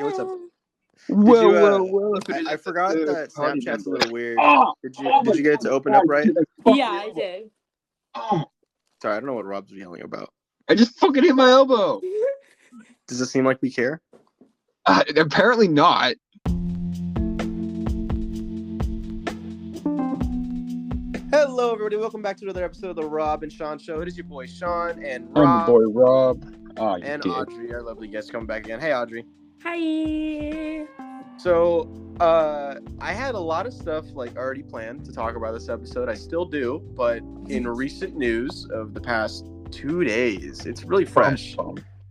what's up? Well. I forgot that Snapchat's a little weird. Oh, Did you get it to open up right? Yeah, I did. Oh, Sorry, I don't know what Rob's yelling about. I just fucking hit my elbow. Does it seem like we care? Apparently not. Hello, everybody. Welcome back to another episode of the Rob and Sean Show. It is your boy Sean and I'm Rob. your boy Rob. Oh, you and did. Audrey, our lovely guest, coming back again. Hey, Audrey. Hi. So, I had a lot of stuff already planned to talk about this episode. I still do, but in recent news of the past 2 days, it's really fresh.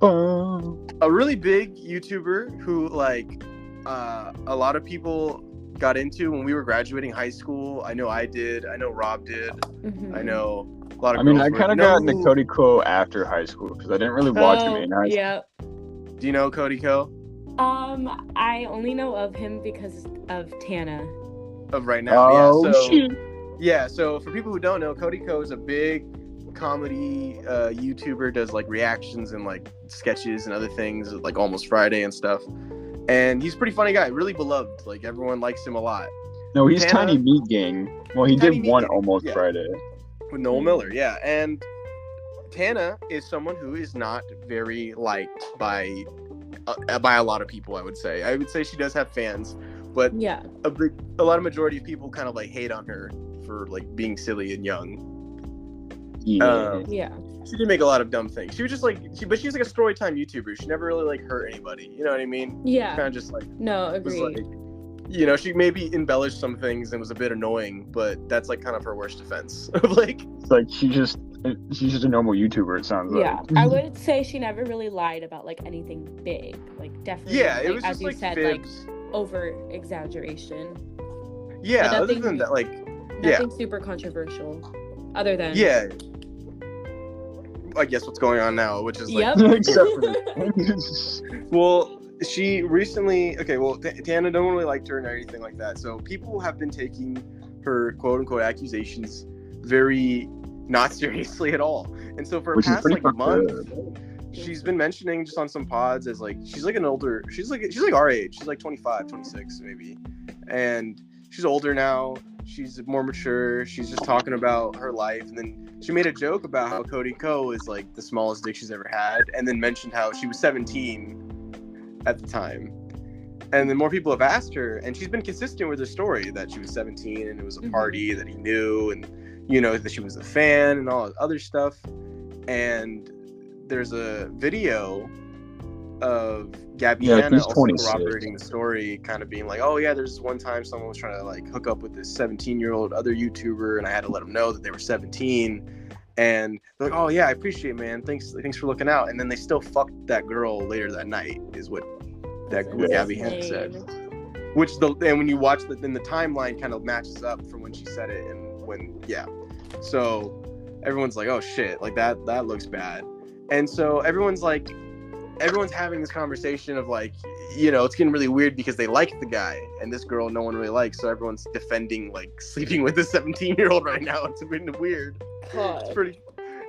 A really big YouTuber who a lot of people got into when we were graduating high school. I know I did. I know Rob did. Mm-hmm. I know a lot of. I kind of got into Cody after high school because I didn't really watch him in high school. Yeah. Do you know Cody? I only know of him because of Tana. Of right now, oh, yeah. So, shit. yeah. So for people who don't know, Cody is a big comedy YouTuber. Does reactions and sketches and other things, like Almost Friday and stuff. And he's a pretty funny guy, really beloved. Everyone likes him a lot. No, he's Tiny Meat Gang. Well, he did one Almost yeah. Friday. With Noel Miller, yeah. And Tana is someone who is not very liked by a lot of people, I would say. I would say she does have fans, but yeah, a lot of majority of people kind of hate on her for being silly and young. Yeah. She did make a lot of dumb things. She was just but she's a story time YouTuber. She never really hurt anybody. You know what I mean? Yeah. Kind of just no, agreed. She maybe embellished some things and was a bit annoying, but that's kind of her worst offense. She's just a normal YouTuber. It sounds like. Yeah, I would say she never really lied about anything big. Definitely. Yeah, it was as just you said, fibs. Over exaggeration. Yeah, other than that, nothing super controversial. Other than I guess what's going on now, which is yep. Except for well, she recently Tana don't really liked her and everything like that. So people have been taking her quote unquote accusations very not seriously at all. And so for a past month, she's been mentioning just on some pods as she's she's our age. She's 25, 26 maybe. And she's older now. She's more mature. She's just talking about her life. And then she made a joke about how Cody is the smallest dick she's ever had. And then mentioned how she was 17 at the time. And then more people have asked her. And she's been consistent with her story that she was 17 and it was a party that he knew. And, that she was a fan and all that other stuff. And there's a video of Gabby Hanna also corroborating the story, kind of being oh yeah, there's one time someone was trying to hook up with this 17-year-old other YouTuber, and I had to let them know that they were 17, and they're oh yeah, I appreciate it, man, thanks for looking out, and then they still fucked that girl later that night, is what Gabby Hanna said. And when you watch then the timeline kind of matches up from when she said it and when so everyone's oh shit, that looks bad, and so everyone's having this conversation of it's getting really weird because they like the guy and this girl no one really likes, so everyone's defending sleeping with a 17-year-old right now. It's been weird. God.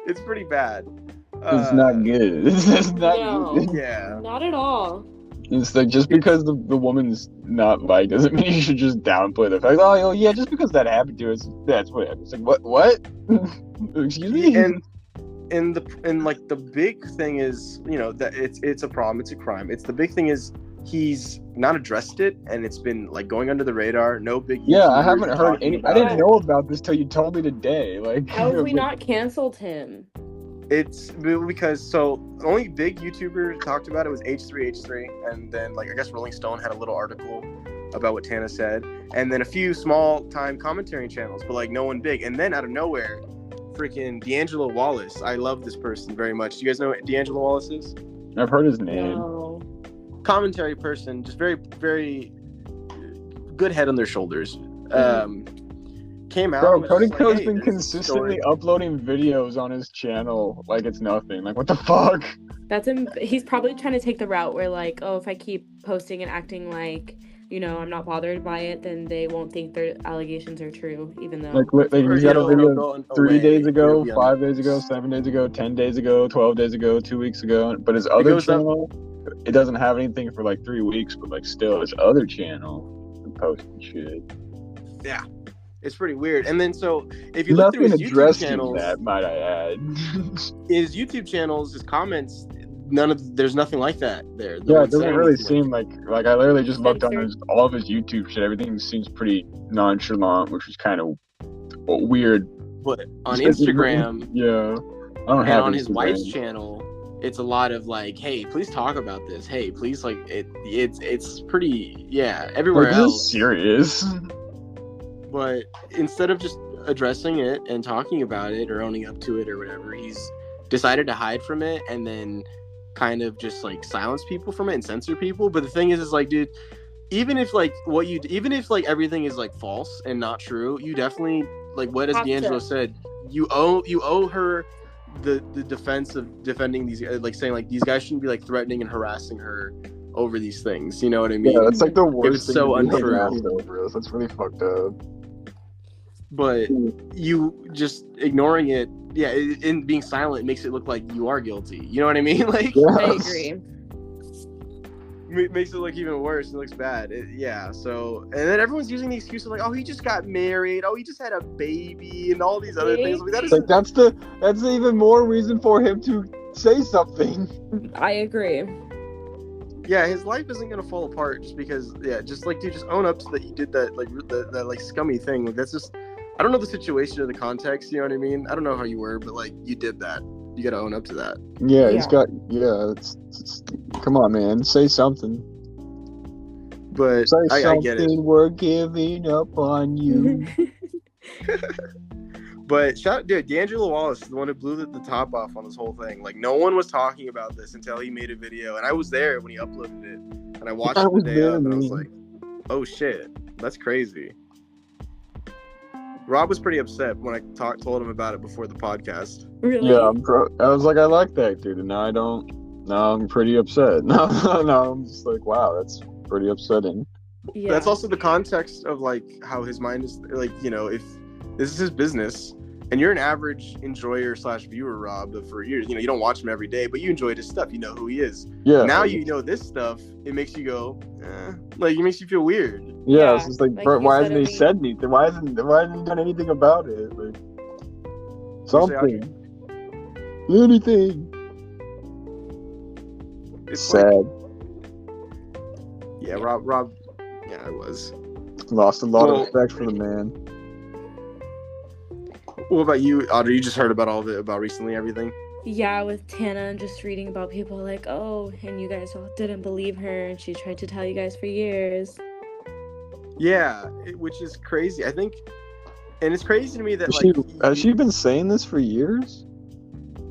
It's pretty bad. It's not good. It's not good. Yeah. Not at all. It's just because the woman's not liked doesn't mean you should just downplay the fact. Oh yeah, just because that happened to us, that's what happened. It's what? Excuse me. And the big thing is, that it's a problem, it's a crime. It's the big thing is he's not addressed it, and it's been going under the radar. No big. Yeah, I haven't heard any. I didn't know about this till you told me today. How have we not canceled him? It's because the only big YouTuber talked about it was H3, and then I guess Rolling Stone had a little article about what Tana said, and then a few small time commentary channels, but no one big. And then out of nowhere, freaking D'Angelo Wallace. I love this person very much. Do you guys know what D'Angelo Wallace is? I've heard his name. No. Commentary person, just very, very good head on their shoulders. Came out. Bro, Cody has been consistently uploading videos on his channel it's nothing. What the fuck? That's him. He's probably trying to take the route where if I keep posting and acting like I'm not bothered by it, then they won't think their allegations are true, even though. Like he's got a video 3 days ago, It'll be 5 days ago, 7 days ago, 10 days ago, 12 days ago, 2 weeks ago. But his other goes up. channel, it doesn't have anything for like 3 weeks, but like still, his other channel posting shit. Yeah, it's pretty weird. And then so if you look through his YouTube channels, that might I add. his YouTube channels, his comments, there's nothing like that there. Yeah, it doesn't really seem like I literally just looked on Censored. all of his YouTube shit. Everything seems pretty nonchalant, which is kind of weird. But on Instagram, yeah, I don't and have on his Instagram. wife's channel, it's a lot of like, hey, please talk about this. Hey, please, like it's pretty, yeah, everywhere This else. is serious. But instead of just addressing it and talking about it or owning up to it or whatever, he's decided to hide from it and then kind of just like silence people from it and censor people. But the thing is like, dude, even if like everything is like false and not true, you definitely, like what as D'Angelo said, you owe her the defense of defending these, like saying like these guys shouldn't be like threatening and harassing her over these things. You know what I mean? Yeah, that's like the worst it's thing. so to be untrue. harassed over us. That's really fucked up. But you just ignoring it, yeah, and being silent makes it look like you are guilty. You know what I mean? Like, Yes. I agree. Makes it look even worse. It looks bad. Yeah. So, and then everyone's using the excuse of like, oh, he just got married. Oh, he just had a baby, and all these other things. Like, that is Like that's even more reason for him to say something. I agree. Yeah, his life isn't gonna fall apart just because. Yeah, just like dude, just own up to that you did that like that like scummy thing. Like that's just. I don't know the situation or the context. You know what I mean? I don't know how you were, but like you did that. You gotta own up to that. Yeah, he's got. Yeah, it's come on, man, say something. But Say I something. get it. We're giving up on you. But dude, D'Angelo Wallace is the one who blew the top off on this whole thing. Like no one was talking about this until he made a video, and I was there when he uploaded it, and I watched it the day of, and I was like, "Oh shit, that's crazy." Rob was pretty upset when I told him about it before the podcast. Really? Yeah, I was like, I like that dude, and now I don't. Now I'm pretty upset. No, I'm just like, wow, that's pretty upsetting. Yeah. That's also the context of like how his mind is like, if this is his business and you're an average enjoyer / viewer, Rob, for years, you don't watch him every day, but you enjoy his stuff, you know who he is. Yeah. Now you know this stuff, it makes you go, like it makes you feel weird. Yeah, it's just like why hasn't he suddenly- said anything? Why hasn't he done anything about it? Like something. Anything. It's Sad. Yeah, Rob. Yeah, I was. Lost a lot of respect for the man. What about you, Audrey? You just heard about about recently everything? Yeah, with Tana, and just reading about people like, oh, and you guys all didn't believe her, and she tried to tell you guys for years. Yeah, which is crazy. I think, and it's crazy to me that Has she been saying this for years?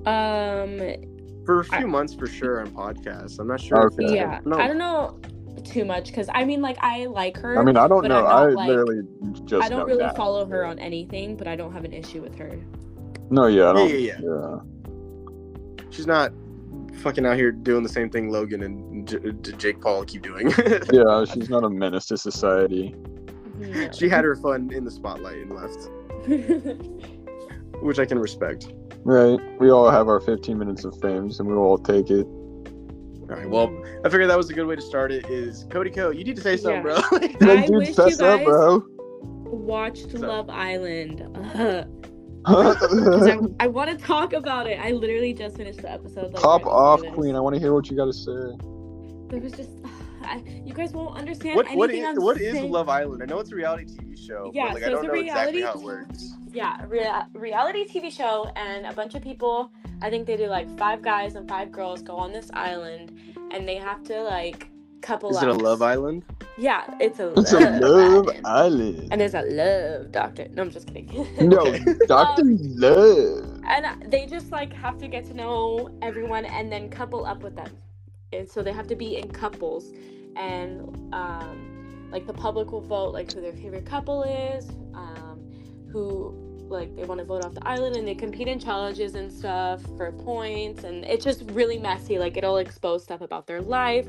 For a few months for sure on podcasts. I'm not sure. Okay. Yeah, I don't know too much because I mean, like, I like her. I mean, I don't but know. I'm not, I literally just. I don't know really that. follow her on anything, but I don't have an issue with her. No, yeah, I don't. Yeah. She's not fucking out here doing the same thing Logan and Jake Paul keep doing. Yeah, she's not a menace to society. No. She had her fun in the spotlight and left, which I can respect. Right. We all have our 15 minutes of fame, and we will all take it. All right. Well, I figured that was a good way to start it. Is Cody you need to say something, bro? I wish you guys bro. watched Love Island. 'Cause Top I want to talk about it. I literally just finished the episode. Like, off, right Queen. I want to hear what you got to say. There was just, you guys won't understand What anything I'm is saying. Love Island? I know it's a reality TV show. Yeah, but, like, so I don't it's a know exactly reality how it works. Yeah, reality TV show, and a bunch of people, I think they do like 5 guys and 5 girls go on this island, and they have to like couple Is up. it a Love Island? Yeah, it's a It's a Love Island. And there's a love doctor. No, I'm just kidding. No, Dr. Love. And they just like have to get to know everyone and then couple up with them. And so they have to be in couples, and like the public will vote like who their favorite couple is, who like they want to vote off the island, and they compete in challenges and stuff for points, and it's just really messy. Like it'll expose stuff about their life,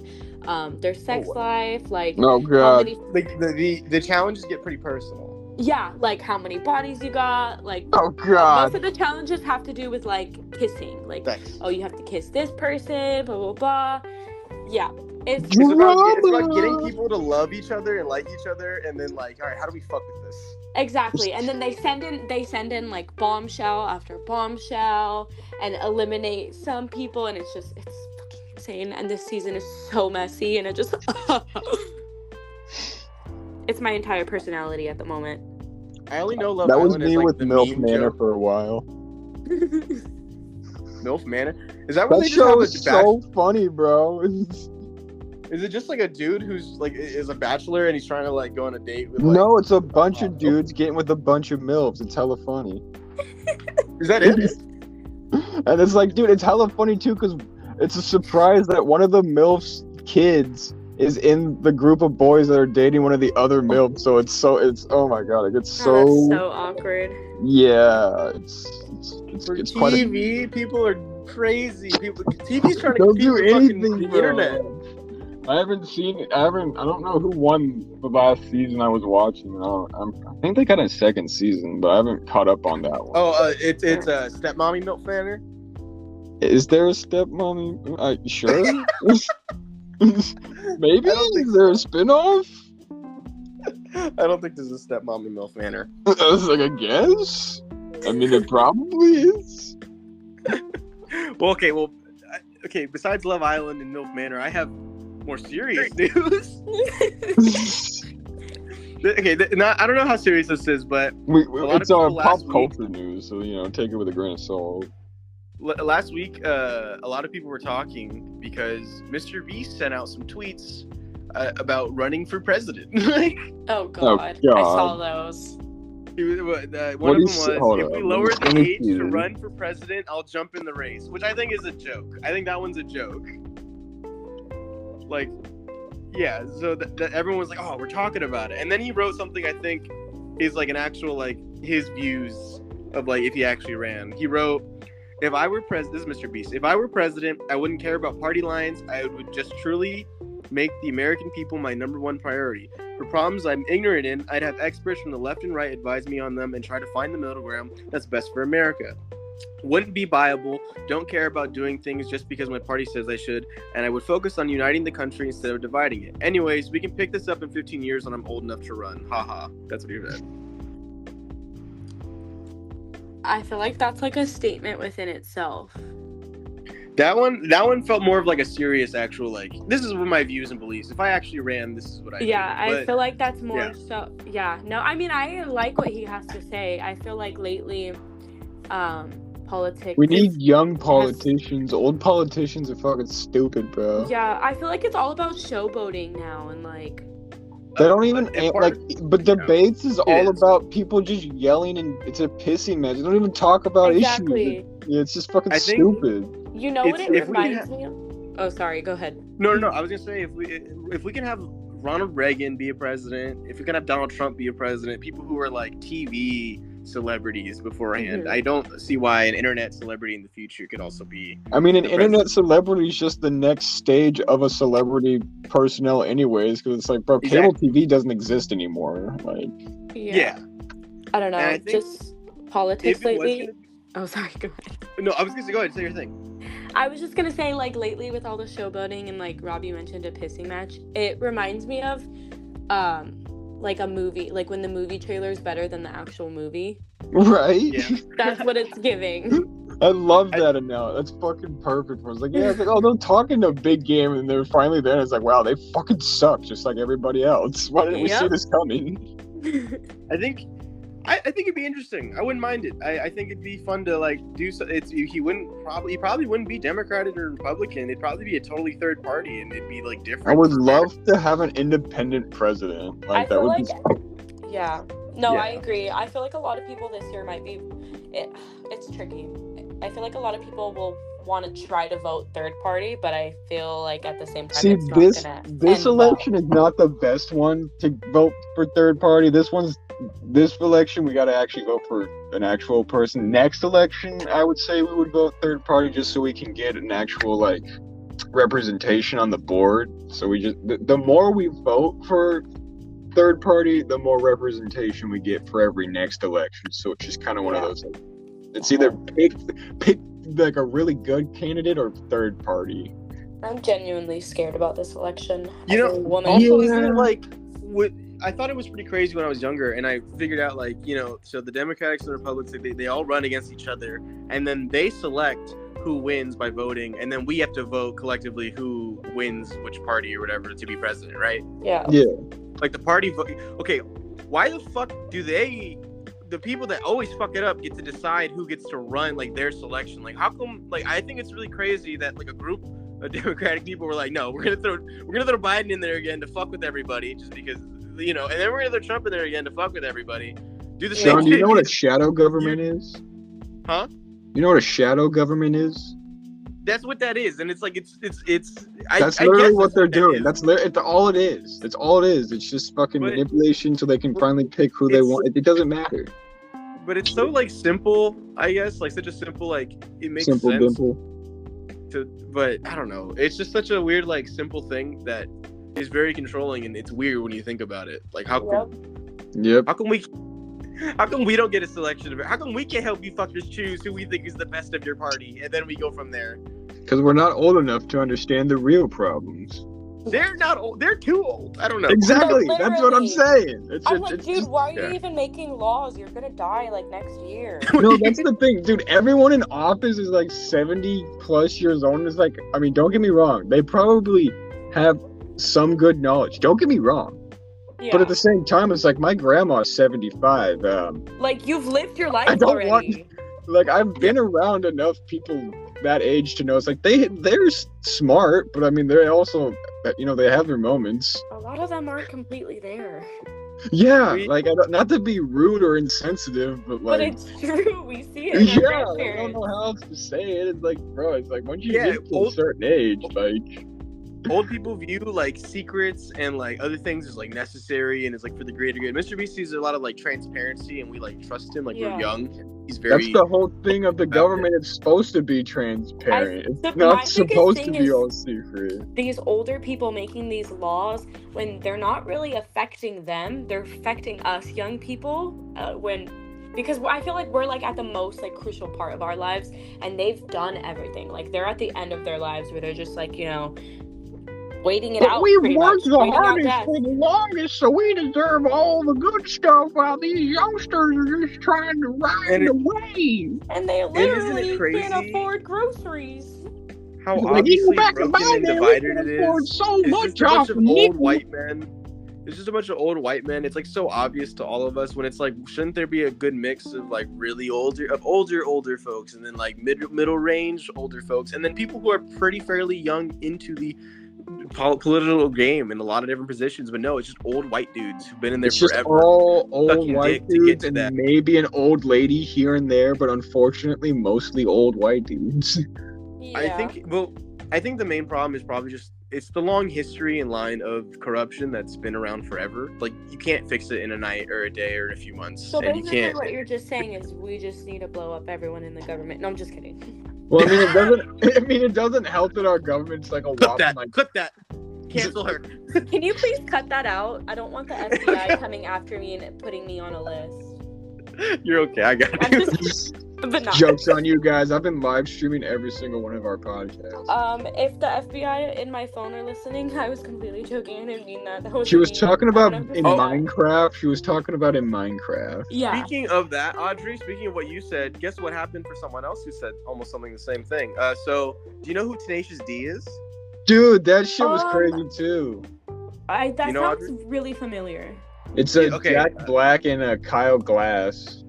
their sex life, like Oh how god. many, Like the challenges get pretty personal. yeah, like how many bodies you got, like Oh most god. of the challenges have to do with like kissing, like Thanks. oh, you have to kiss this person, blah blah blah. Yeah, it's It's about getting people to love each other and like each other, and then like, all right, how do we fuck with this? exactly. And then they send in like bombshell after bombshell and eliminate some people, and it's fucking insane. And this season is so messy, and it just it's my entire personality at the moment. I only know Love That was Island me is like with the MILF meme Manor joke. for a while. MILF Manor? Is that what That they just have show a is so funny, bro. Is it just like a dude who's like is a bachelor and he's trying to like go on a date with? Like, No, it's a bunch of dudes getting with a bunch of MILFs. It's hella funny. is that it? And it's like, dude, it's hella funny too, because it's a surprise that one of the MILF's kids is in the group of boys that are dating one of the other MILFs. So it's oh my god, it gets Oh, that's so awkward. yeah, For it's quite a TV, people are crazy. TV's trying to Don't compete do with fucking anything, the bro. internet. I don't know who won the last season I was watching. I think they got a second season, but I haven't caught up on that one. Oh, it's Stepmommy MILF Manor. Is there a stepmommy? Sure. Maybe? I don't think Is there a so. spin-off? I don't think there's a Stepmommy MILF Manor. I was like, I guess. I mean, it probably is. Well, okay. Besides Love Island and MILF Manor, I have more serious news. Okay, I don't know how serious this is, but It's people pop last week- culture news, so take it with a grain of salt. last week, a lot of people were talking because Mr. Beast sent out some tweets about running for president. Like, Oh god, I saw those. one of them What was, is- hold if on, we lower let the me age see to this. run for president, I'll jump in the race, which I think is a joke. I think that one's a joke. Like, yeah, so that everyone was like, oh, we're talking about it. And then he wrote something I think is like an actual, like, his views of, like, if he actually ran. He wrote, if I were president, this is Mr. Beast, if I were president, I wouldn't care about party lines. I would just truly make the American people my number one priority. For problems I'm ignorant in, I'd have experts from the left and right advise me on them and try to find the middle ground that's best for America. Wouldn't be viable, don't care about doing things just because my party says I should, and I would focus on uniting the country instead of dividing it. Anyways, we can pick this up in 15 years when I'm old enough to run. Haha. That's what he said. I feel like that's like a statement within itself. That one felt more of like a serious actual, like, this is what my views and beliefs. If I actually ran, this is what I Yeah, do. I feel like that's more yeah. so. Yeah, no, I mean, I like what he has to say. I feel like lately, politics. We need young politicians. Old politicians are fucking stupid, bro. Yeah, I feel like it's all about showboating now, and like. They don't even but debates is all is. about people just yelling, and it's a pissing match. They don't even talk about Exactly. issues. It's just fucking I think- stupid. You know what it if we reminds me of? Oh, sorry. Go ahead. No. I was gonna say if we can have Ronald Reagan be a president, if we can have Donald Trump be a president, people who are like TV celebrities beforehand, Mhm. I don't see why an internet celebrity in the future could also be. I mean, an the internet president. celebrity is just the next stage of a celebrity personnel, anyways. Because it's like, bro, cable TV doesn't exist anymore. Like, Yeah. I don't know. And I think Just politics If it was lately. gonna, Oh, sorry. Go ahead. no, I was gonna say, go ahead, say your thing. I was just gonna say, like, lately with all the showboating and like Robbie mentioned a pissing match, it reminds me of like a movie, like when the movie trailer is better than the actual movie. right? Yeah. That's what it's giving. I love that analogy. That's fucking perfect. It's like, yeah, it's like, oh, they're talking a big game, and they're finally there. And it's like, wow, they fucking suck, just like everybody else. Why didn't we see Yep. this coming? I think it'd be interesting. I wouldn't mind it. I think it'd be fun to like do so. He probably wouldn't be Democrat or Republican. It'd probably be a totally third party, and it'd be like different. I would love to have an independent president. Like, I that feel would like, be. yeah. No, Yeah. I agree. I feel like a lot of people this year might be. It's tricky. I feel like a lot of people will want to try to vote third party, but I feel like at the same time, See, it's not this gonna this end well. election is not the best one to vote for third party. This one's this election, we got to actually vote for an actual person. Next election, I would say we would vote third party just so we can get an actual like representation on the board. So we just the more we vote for third party, the more representation we get for every next election. So it's just kind of one of those. Like, it's either pick like a really good candidate or third party. I'm genuinely scared about this election. You know, woman. also isn't it like what I thought it was pretty crazy when I was younger, and I figured out like, you know, so the Democrats and the Republicans, they all run against each other, and then they select who wins by voting, and then we have to vote collectively who wins which party or whatever to be president, right? Yeah. Like the party vote. Okay, why the fuck do the people that always fuck it up get to decide who gets to run like their selection? Like how come? Like I think it's really crazy that like a group of Democratic people were like, no, we're gonna throw Biden in there again to fuck with everybody just because, you know, and then we're gonna throw Trump in there again to fuck with everybody. Do the same Sean, thing. do you know what a shadow government is? Huh? You know what a shadow government is? That's what that is, and it's like it's. That's literally what they're doing. That's all it is. That's all it is. It's just fucking manipulation so they can finally pick who they want. It doesn't matter. But it's so like simple, I guess, like such a simple like it makes simple sense. dimple. But I don't know. It's just such a weird like simple thing that is very controlling, and it's weird when you think about it. Like how come we don't get a selection of it? How come we can't help you fuckers choose who we think is the best of your party, and then we go from there? Because we're not old enough to understand the real problems. They're not old. They're too old. I don't know. Exactly. That's what I'm saying. I'm like, dude, why are you even making laws? You're gonna die like next year. No, that's the thing, dude. Everyone in office is like 70 plus years old. And it's like, I mean, don't get me wrong. They probably have some good knowledge. Don't get me wrong. Yeah. But at the same time, it's like my grandma's 75. Like you've lived your life already. Like I've been around enough people that age to know it's like they're smart, but I mean they're also, you know, they have their moments. A lot of them aren't completely there. Yeah, like not to be rude or insensitive, but like. But it's true. We see it. In our I don't know how else to say it. It's like, bro, it's like once you get to a certain age, like. Old people view like secrets and like other things as like necessary and it's like for the greater good. Mr. Beast sees a lot of like transparency and we like trust him. Like we're young. He's very. That's the whole thing of the government. It's supposed to be transparent. It's not supposed to be all secret. These older people making these laws when they're not really affecting them, they're affecting us young people. Because I feel like we're like at the most like crucial part of our lives, and they've done everything. Like they're at the end of their lives where they're just like, you know, waiting it out. We've worked the hardest for the longest, so we deserve all the good stuff while these youngsters are just trying to ride the wave. And they literally can't afford groceries. How obviously broken and divided it is. So much just a bunch of old white men. It's just a bunch of old white men. It's like so obvious to all of us when it's like, shouldn't there be a good mix of like really older folks and then like middle range older folks and then people who are pretty fairly young into the political game in a lot of different positions, but no, it's just old white dudes who've been in there forever. Just all old white dudes and maybe an old lady here and there, but unfortunately, mostly old white dudes. Yeah. I think the main problem is probably just it's the long history and line of corruption that's been around forever. Like you can't fix it in a night or a day or a few months. So and basically, what you're just saying is we just need to blow up everyone in the government. No, I'm just kidding. Well, I mean, it doesn't. I mean, it doesn't help that our government's like a clip that. Cancel her. Can you please cut that out? I don't want the FBI coming after me and putting me on a list. You're okay. I got it. Jokes on you guys. I've been live streaming every single one of our podcasts. If the FBI in my phone are listening, I was completely joking. I didn't mean that. She was talking about in Minecraft. She was talking about in Minecraft. Yeah. Speaking of that, Audrey, speaking of what you said, guess what happened for someone else who said almost something the same thing. So do you know who Tenacious D is? Dude, that shit was crazy too. That sounds Audrey? Really familiar. It's Jack Black and Kyle Glass.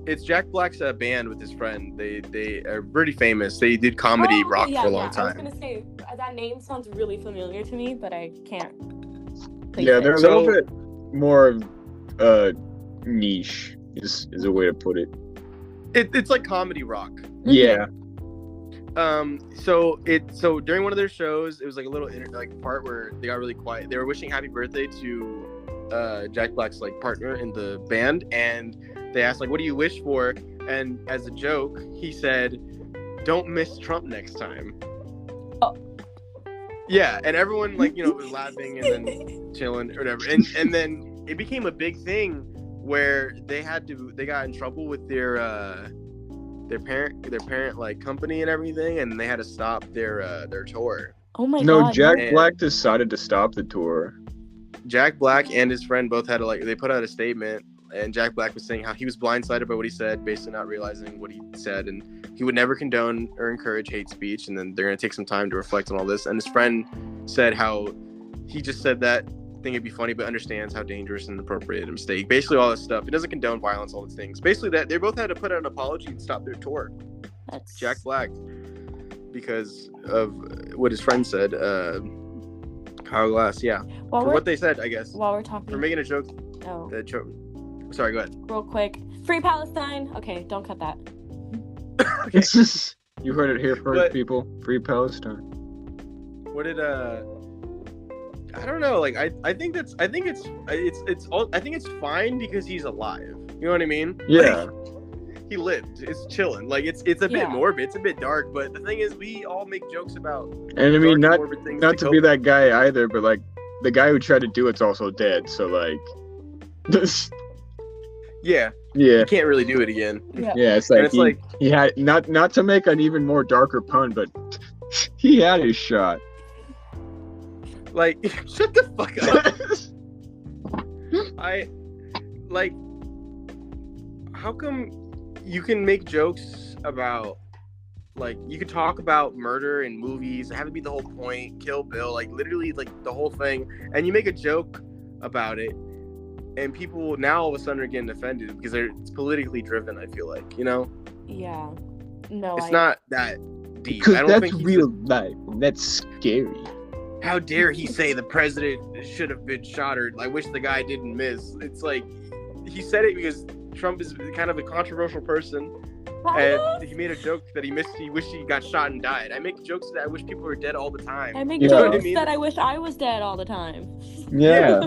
It's Jack Black's band with his friend. They are pretty famous. They did comedy rock for a long time. I was gonna say that name sounds really familiar to me, but I can't. Yeah, they're a little bit more niche. Is a way to put it. It's like comedy rock. Yeah. So during one of their shows, it was like a little part where they got really quiet. They were wishing happy birthday to Jack Black's like partner in the band, and they asked like, "What do you wish for?" And as a joke, he said, "Don't miss Trump next time." Oh. Yeah, and everyone like was laughing and then chilling or whatever, and then it became a big thing where they got in trouble with their parent like company and everything, and they had to stop their tour. Oh my No, god. Jack Black decided to stop the tour. Jack Black and his friend both had they put out a statement, and Jack Black was saying how he was blindsided by what he said, basically not realizing what he said, and he would never condone or encourage hate speech, and then they're going to take some time to reflect on all this. And his friend said how he just said that thing it'd be funny, but understands how dangerous and inappropriate a mistake. Basically all this stuff. It doesn't condone violence, all these things. Basically that they both had to put out an apology and stop their tour. That's... Jack Black, because of what his friend said, Kyle Glass, yeah. For what they said, I guess. While we're talking... For making a joke. Oh. Sorry, go ahead. Real quick. Free Palestine! Okay, don't cut that. Okay. You heard it here first, people. Free Palestine. What did I don't know. Like I think it's fine because he's alive. You know what I mean? Yeah. Like, he lived. It's chilling. Like it's a bit morbid. It's a bit dark. But the thing is, we all make jokes about. And I mean, not to be that guy either, but like the guy who tried to do it's also dead. So like, this. Yeah. Yeah. You can't really do it again. Yeah. It's like he had not to make an even more darker pun, but he had his shot. Like, shut the fuck up. How come you can make jokes about, like, you could talk about murder in movies, have it be the whole point, Kill Bill, like, literally, like, the whole thing, and you make a joke about it, and people now all of a sudden are getting offended because it's politically driven, I feel like, Yeah. No, it's not that deep. Because I don't that's think real life. That's scary. How dare he say the president should have been shot, or I wish the guy didn't miss. It's like, he said it because Trump is kind of a controversial person, and he made a joke that he wished he got shot and died. I make jokes that I wish people were dead all the time. I make jokes that I wish I was dead all the time. Yeah.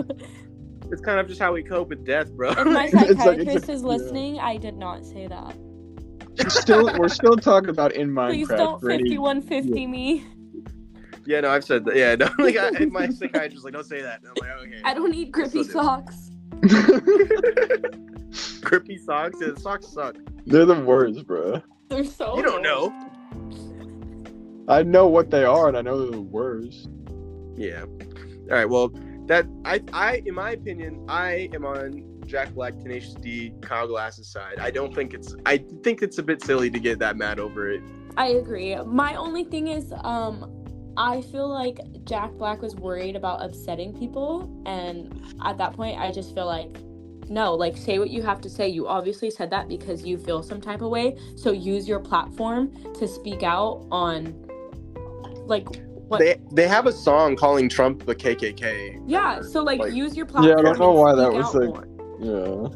It's kind of just how we cope with death, bro. If my psychiatrist is listening, I did not say that. We're still talking about in Minecraft. Please don't 5150 me. Yeah, no, I've said that. Yeah, no, like my psychiatrist like, don't say that. And I'm like, okay. I don't need grippy socks. Grippy socks? Yeah, the socks suck. They're the worst, bro. They're so. You don't know. I know what they are, and I know they're the worst. Yeah. All right. Well, that I in my opinion, I am on Jack Black, Tenacious D, Kyle Glass's side. I think it's a bit silly to get that mad over it. I agree. My only thing is, I feel like Jack Black was worried about upsetting people, and at that point, I just feel like, no, like, say what you have to say. You obviously said that because you feel some type of way, so use your platform to speak out on, like, what... They have a song calling Trump the KKK. Yeah, so, like, use your platform. Yeah, I don't know why that was, like, more. yeah.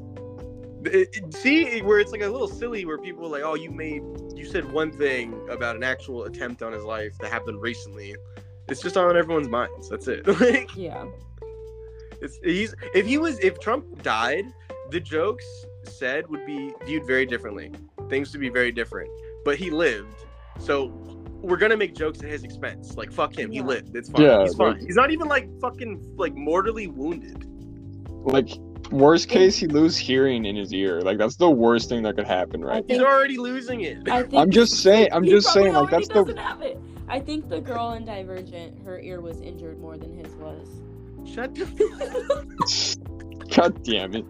See, where it's like a little silly where people are like, oh, you said one thing about an actual attempt on his life that happened recently. It's just on everyone's minds. That's it. Like, yeah. If Trump died, the jokes said would be viewed very differently. Things would be very different. But he lived, so we're gonna make jokes at his expense. Like, fuck him. He lived. It's fine. Yeah, he's fine. He's not even like fucking like mortally wounded. Like, worst case, he lose hearing in his ear. Like, that's the worst thing that could happen, right? He's already losing it. I'm just saying. Like, that's doesn't have it. I think the girl in Divergent, her ear was injured more than his was. Shut the. God damn it.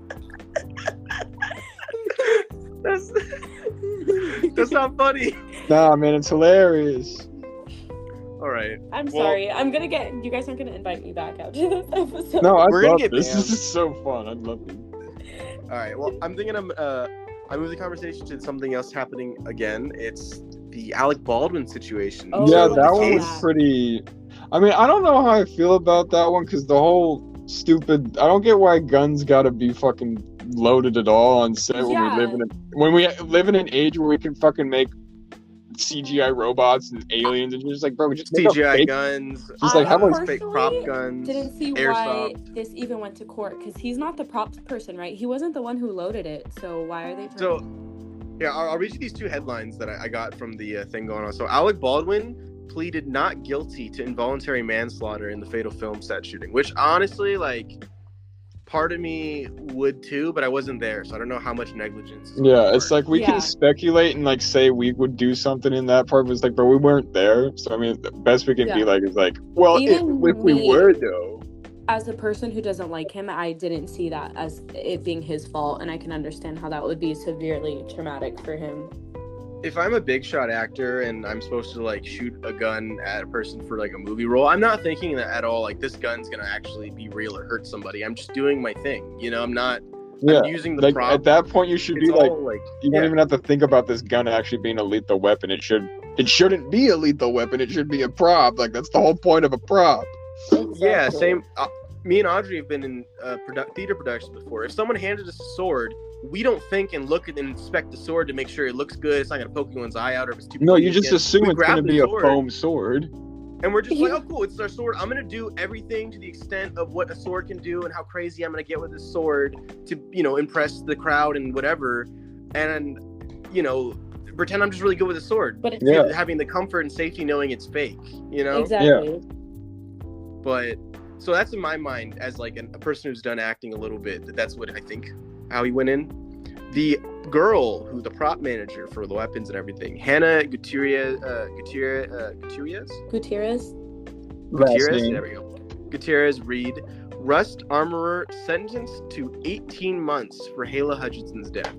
That's not funny. Nah, man, it's hilarious. All right. I'm sorry. You guys aren't gonna invite me back after this episode. No, We're gonna get this. banned. This is so fun. I love it. All right. Well, I'm thinking I moved the conversation to something else happening again. It's the Alec Baldwin situation. Oh, yeah, that one was pretty. I mean, I don't know how I feel about that one because the whole stupid. I don't get why guns gotta be fucking loaded at all on set when we live in an age where we can fucking make CGI robots and aliens, and just like, bro, just make a CGI fake. guns. Just like, how much fake personally prop guns? didn't see why airsoft. this even went to court, because he's not the props person, right? He wasn't the one who loaded it, so why are they trying Yeah, I'll read you these two headlines that I got from the thing going on. So Alec Baldwin pleaded not guilty to involuntary manslaughter in the fatal film set shooting, which honestly, like, part of me would too, but I wasn't there, so I don't know how much negligence. Yeah, it's like we Yeah. can speculate and like say we would do something in that part, but it's like, but we weren't there. So I mean, the best we can be Yeah. like is like, well, Even if we me- were though. As a person who doesn't like him, I didn't see that as it being his fault, and I can understand how that would be severely traumatic for him. If I'm a big shot actor and I'm supposed to like shoot a gun at a person for like a movie role, I'm not thinking that at all. Like, this gun's gonna actually be real or hurt somebody. I'm just doing my thing. You know, I'm not. Yeah, I'm using the like prop. at that point, you should It's be like, all like you yeah. don't even have to think about this gun actually being a lethal weapon. It shouldn't be a lethal weapon. It should be a prop. Like that's the whole point of a prop. Yeah, Exactly. same. Me and Audrey have been in theater productions before. If someone handed us a sword, we don't think and look and inspect the sword to make sure it looks good. It's not gonna poke anyone's eye out, or if it's too. No, you pointy just again. assume We it's grab gonna the be a sword, foam sword. and we're just like, Yeah. oh, cool, it's our sword. I'm gonna do everything to the extent of what a sword can do and how crazy I'm gonna get with this sword to, impress the crowd and whatever, and pretend I'm just really good with a sword. But it's Yeah. Having the comfort and safety knowing it's fake, you know. exactly. But so that's in my mind as like a person who's done acting a little bit. That's what I think how he went in. The girl who the prop manager for the weapons and everything, Hannah Gutierrez. Gutierrez. There we go. Gutierrez Reed, Rust Armorer, sentenced to 18 months for Hayla Hutchinson's death.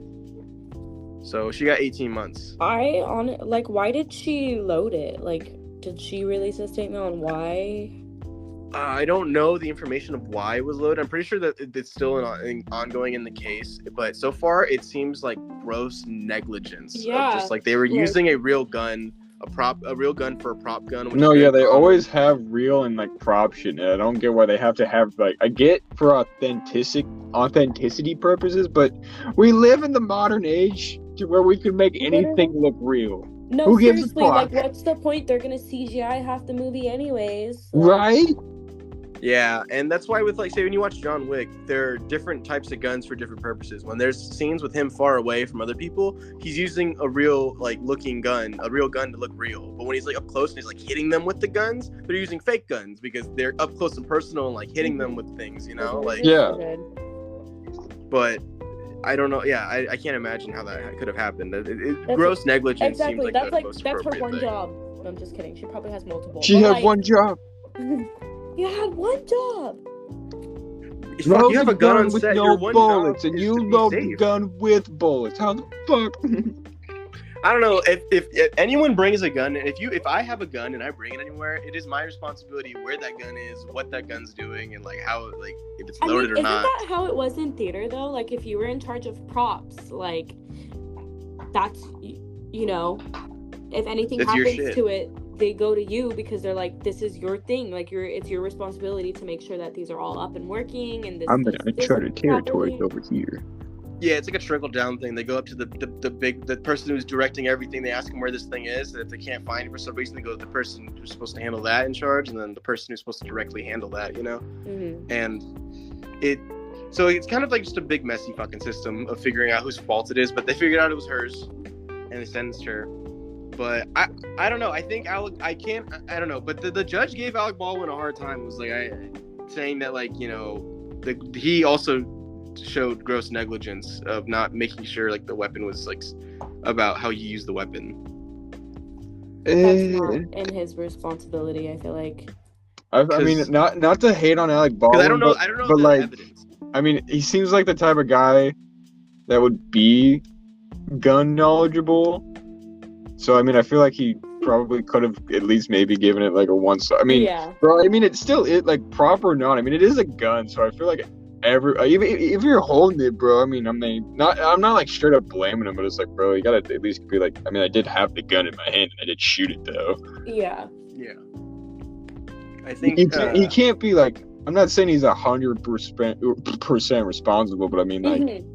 So she got 18 months. Why did she load it? Like, did she release a statement on why? I don't know the information of why it was loaded. I'm pretty sure that it's still ongoing in the case, but so far it seems like gross negligence. Yeah, Just like they were like- using a real gun, a real gun for a prop gun. Which No, is yeah, very they common. always have real and like prop shit. And I don't get why they have to have like. I get for authenticity purposes, but we live in the modern age to where we can make anything look real, No, Who gives a seriously, like, fuck? what's the point? They're gonna CGI half the movie anyways. right? Yeah, and that's why with, like, say when you watch John Wick, there are different types of guns for different purposes. When there's scenes with him far away from other people, he's using a real, like, looking gun, a real gun to look real. But when he's, like, up close and he's, like, hitting them with the guns, they're using fake guns because they're up close and personal and, like, hitting them with things, you know? Like, Yeah. but I don't know. Yeah, I can't imagine how that could have happened. That's- Gross negligence Exactly. seems like That's the most that's her appropriate one thing. job. No, I'm just kidding. She probably has multiple. She But, had like, one job. You had one job. Fuck, you have a gun on with set. no Your one bullets, job and is you to be load the safe. gun with bullets. How the fuck? I don't know if anyone brings a gun, and if I have a gun and I bring it anywhere, it is my responsibility where that gun is, what that gun's doing, and like how, like, if it's loaded or isn't not. that how it was in theater though? Like, if you were in charge of props, like, that's, if anything That's your happens shit. to it, they go to you because they're like, this is your thing. Like, it's your responsibility to make sure that these are all up and working. And this. properly. over here. Yeah, it's like a trickle down thing. They go up to the person who's directing everything. They ask them where this thing is. And if they can't find it for some reason, they go to the person who's supposed to handle that in charge, and then the person who's supposed to directly handle that. Mhm. And so it's kind of like just a big messy fucking system of figuring out whose fault it is. But they figured out it was hers, and they sentenced her. But I don't know. I think I don't know. But the judge gave Alec Baldwin a hard time. It was like saying that, like, he also showed gross negligence of not making sure, like, the weapon was, like, about how you use the weapon. That's not in his responsibility, I feel like. I mean, not to hate on Alec Baldwin, Because I don't know but the like, evidence. I mean, he seems like the type of guy that would be gun knowledgeable. So, I mean, I feel like he probably could have at least maybe given it like a 1 star. I mean, yeah. bro, I mean, it's still like proper or not. I mean, it is a gun, so I feel like even if you're holding it, bro. I mean, I'm not like straight up blaming him, but it's like, bro, you gotta at least be like. I mean, I did have the gun in my hand, and I did shoot it though. Yeah. Yeah. I think He can't be like. I'm not saying he's 100% responsible, but I mean, like, Mhm. I mean,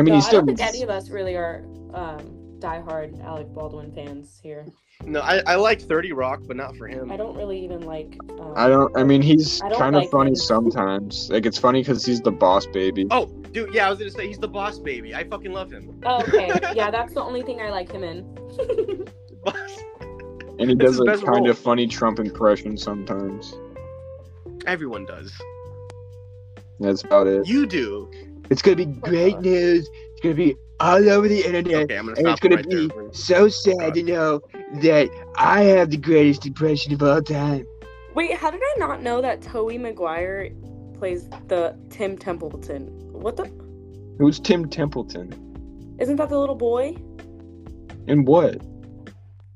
No, he's I still. don't think any of us really are diehard Alec Baldwin fans here. No, I like 30 Rock, but not for him. I don't really even like. I mean, he's I don't kind of like funny him. sometimes. Like, it's funny because he's the boss baby. Oh, dude, yeah, I was gonna say he's the boss baby. I fucking love him. Oh, okay, yeah, that's the only thing I like him in. And he That's does his a best kind role. of funny Trump impression sometimes. Everyone does. That's about it. You do. It's gonna be great news. It's gonna be all over the internet. Okay, I'm gonna And stop it's gonna right be there. so sad to know that I have the greatest impression of all time. Wait, how did I not know that Tobey Maguire plays the Tim Templeton? What the? Who's Tim Templeton? Isn't that the little boy? And what?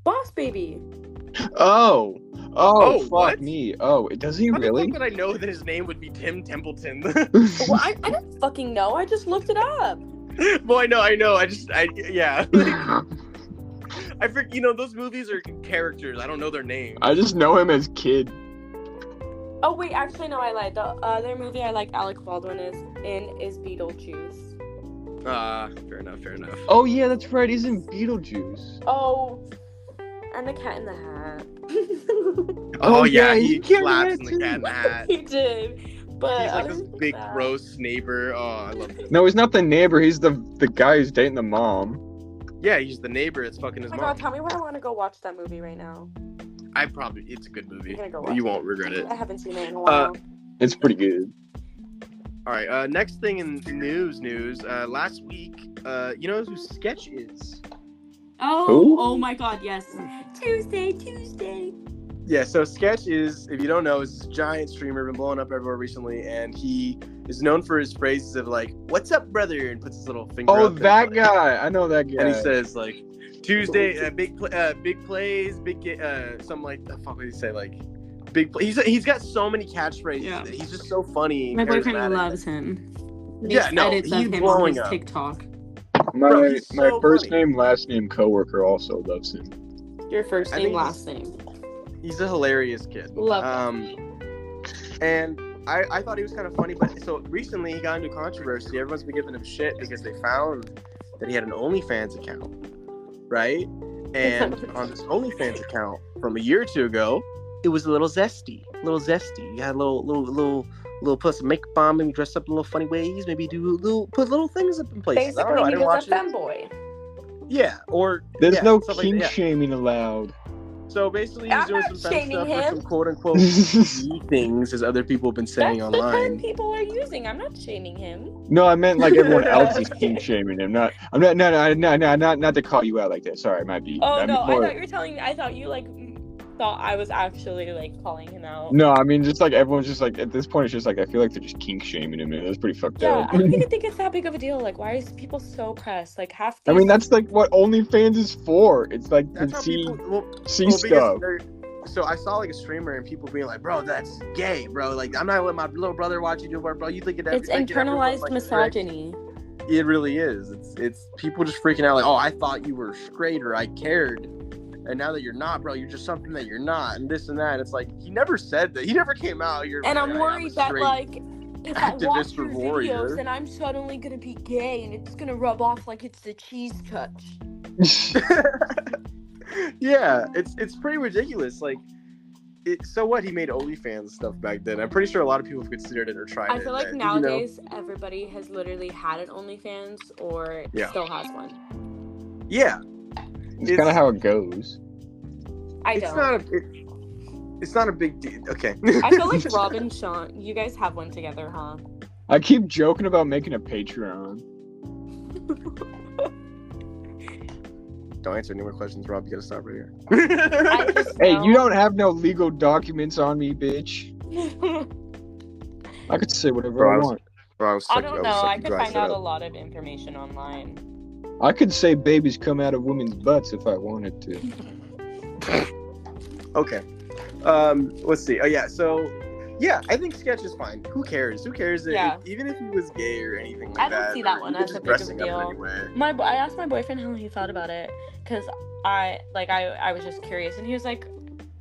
Boss Baby. Oh, Oh, fuck what? me. Oh, does he How really? the fuck would I know that his name would be Tim Templeton? Well, I don't fucking know. I just looked it up. Well, I know. Yeah. I forget. You know, those movies are characters. I don't know their names. I just know him as Kid. Oh wait, actually no, I lied. The other movie I like Alec Baldwin is Beetlejuice. Fair enough. Oh yeah, that's right. He's in Beetlejuice. Oh, and the Cat in the Hat. Oh, yeah, yeah, he he can't slaps have in it the too. Cat in the Hat. He did, but He's like other this than big, that- gross neighbor. Oh, I love him. No, he's not the neighbor. He's the guy who's dating the mom. Yeah, he's the neighbor that's fucking his Oh my mom. god, tell me where I want to go watch that movie right now. It's a good movie. I'm gonna go watch You it. won't regret it. I haven't seen it in a while. It's pretty good. All right. Next thing in news. Last week, you know who Sketch is? Who? Oh my god, yes. Tuesday. Yeah. So Sketch is, if you don't know, is this giant streamer, been blowing up everywhere recently, and he is known for his phrases of like, "What's up, brother?" and puts his little finger. Oh, up and, that like, guy. I know that guy. And he says like, Tuesday, big plays, something like the fuck would he say, like big play. He's got so many catchphrases. Yeah. That he's just so funny. My and boyfriend charismatic. loves him. Yeah, no, edits of he's him on blowing his up. TikTok. My Bro, he's my so first funny. name, last name coworker also loves him. Your first I name, think last name. He's a hilarious kid. Love And I thought he was kind of funny, but so recently he got into controversy. Everyone's been giving him shit because they found that he had an OnlyFans account, right? And on this OnlyFans account from a year or two ago, it was a little zesty. You had a little put some makeup on, maybe dress up in little funny ways, maybe put little things up in places. I don't know. I Basically, he didn't was watch a it. femboy. Yeah, or There's yeah, no stuff kink like that. shaming allowed. So basically, he's I'm doing not some fun shaming stuff him. or some quote unquote things, as other people have been saying That's the term online. people are using. I'm not shaming him. No, I meant like everyone else is kink shaming him. Not to call you out like that. Sorry, it might be. Oh I no, mean, more- I thought you were telling me. I thought you like thought I was actually like calling him out. No, I mean just like everyone's just like at this point it's just like I feel like they're just kink shaming him and that's pretty fucked Yeah, up. I don't even think it's that big of a deal. Like, why is people so pressed? Like, half. I mean that's like what OnlyFans is for. It's like That's to how see people see because stuff. so I saw like a streamer and people being like, "Bro, that's gay, bro. Like, I'm not letting my little brother watch you do it, bro. You think It's internalized misogyny. It really is. It's people just freaking out like, "Oh, I thought you were straight or I cared." And now that you're not, bro, you're just something that you're not, and this and that. It's like he never said that. He never came out here. And like, I'm "I am a worried that straight like if I watch activist your or warrior." videos, then I'm suddenly gonna be gay, and it's gonna rub off like it's the cheese touch. Yeah, it's pretty ridiculous. Like, so what? He made OnlyFans stuff back then. I'm pretty sure a lot of people have considered it or tried it. I feel like and, you know, nowadays everybody has literally had an OnlyFans or Yeah. still has one. yeah, It's kind of how it goes. It's not a big deal. Okay. I feel like Rob and Sean, you guys have one together, huh? I keep joking about making a Patreon. Don't answer any more questions, Rob. You gotta stop right here. I just Hey, know- you don't have no legal documents on me, bitch. I could say whatever Bro, I I was- want. Bro, I was I sucking- don't was know. I sucking could dry. find Shut out a up. lot of information online. I could say babies come out of women's butts if I wanted to. Okay. Let's see. Oh yeah. So, yeah, I think Sketch is fine. Who cares? Who cares? Yeah. Even if he was gay or anything like I that. don't see that or one even as a just big of a dressing up deal. anywhere. I asked my boyfriend how he thought about it because I was just curious, and he was like,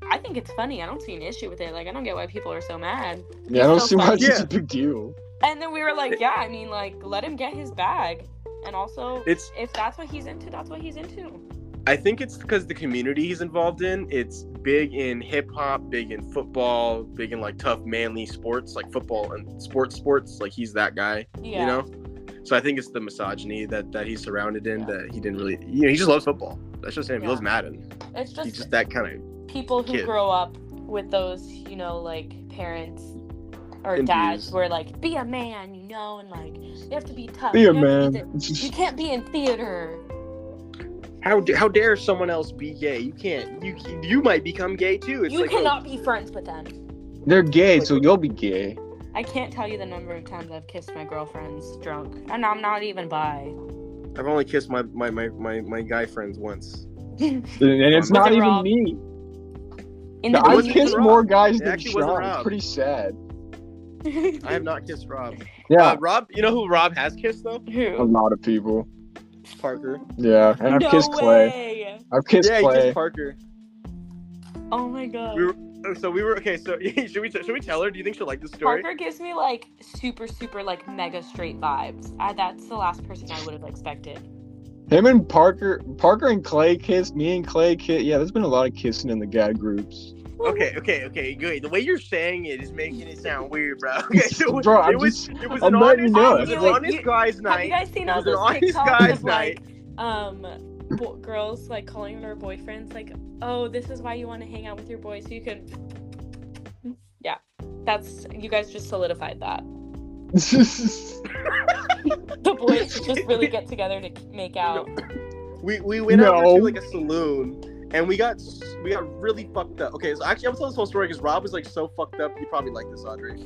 "I think it's funny. I don't see an issue with it. Like, I don't get why people are so mad." Yeah, I don't so see why funny. it's such Yeah. a big deal. And then we were like, "Yeah, I mean, like, let him get his bag." And also, It's. if that's what he's into, that's what he's into. I think it's because the community he's involved in. It's big in hip hop, big in football, big in like tough manly sports, like football and sports. Like he's that guy. Yeah. You know. So I think it's the misogyny that he's surrounded in that he didn't really. You know, he just loves football. That's just him. He loves Madden. It's just He's just that kind of people who kid. grow up with those, you know, like parents or Infused. dads who are like, be a man, you know, and like you have to be tough. Be You a have to man. you can't be in theater. How dare someone else be gay? You can't. You might become gay too. It's You like, cannot be friends with them. They're gay, so you'll be gay. I can't tell you the number of times I've kissed my girlfriends drunk, and I'm not even bi. I've only kissed my guy friends once. And it's not it even Rob? me. In the I've wasn't kissed Rob. more guys It than actually wasn't Sean. It's Rob. pretty sad. I have not kissed Rob. Yeah, Rob. You know who Rob has kissed though? a Who? lot of people. Parker. Yeah, and I've No kissed Clay. way. I've kissed Yeah, he Clay. kissed Parker. Oh my god. We were okay. So should we tell her? Do you think she'll like this story? Parker gives me like super like mega straight vibes. That's the last person I would have expected. Him and Parker and Clay kissed. Me and Clay kissed. Yeah, there's been a lot of kissing in the GAD groups. Okay, good. The way you're saying it is making it sound weird, bro. Okay, so Bro, it was I'm an letting you honest, know. it was an honest guys' Have night. you guys seen It all was an those honest TikToks guys' of night. like girls like calling their boyfriends like, oh, this is why you want to hang out with your boys so you can. Yeah, that's you guys just solidified that. The boys just really get together to make out. We went over No. to like a saloon and we got really fucked up. Okay, so actually I'm telling this whole story because Rob was like so fucked up. You probably like this, Audrey.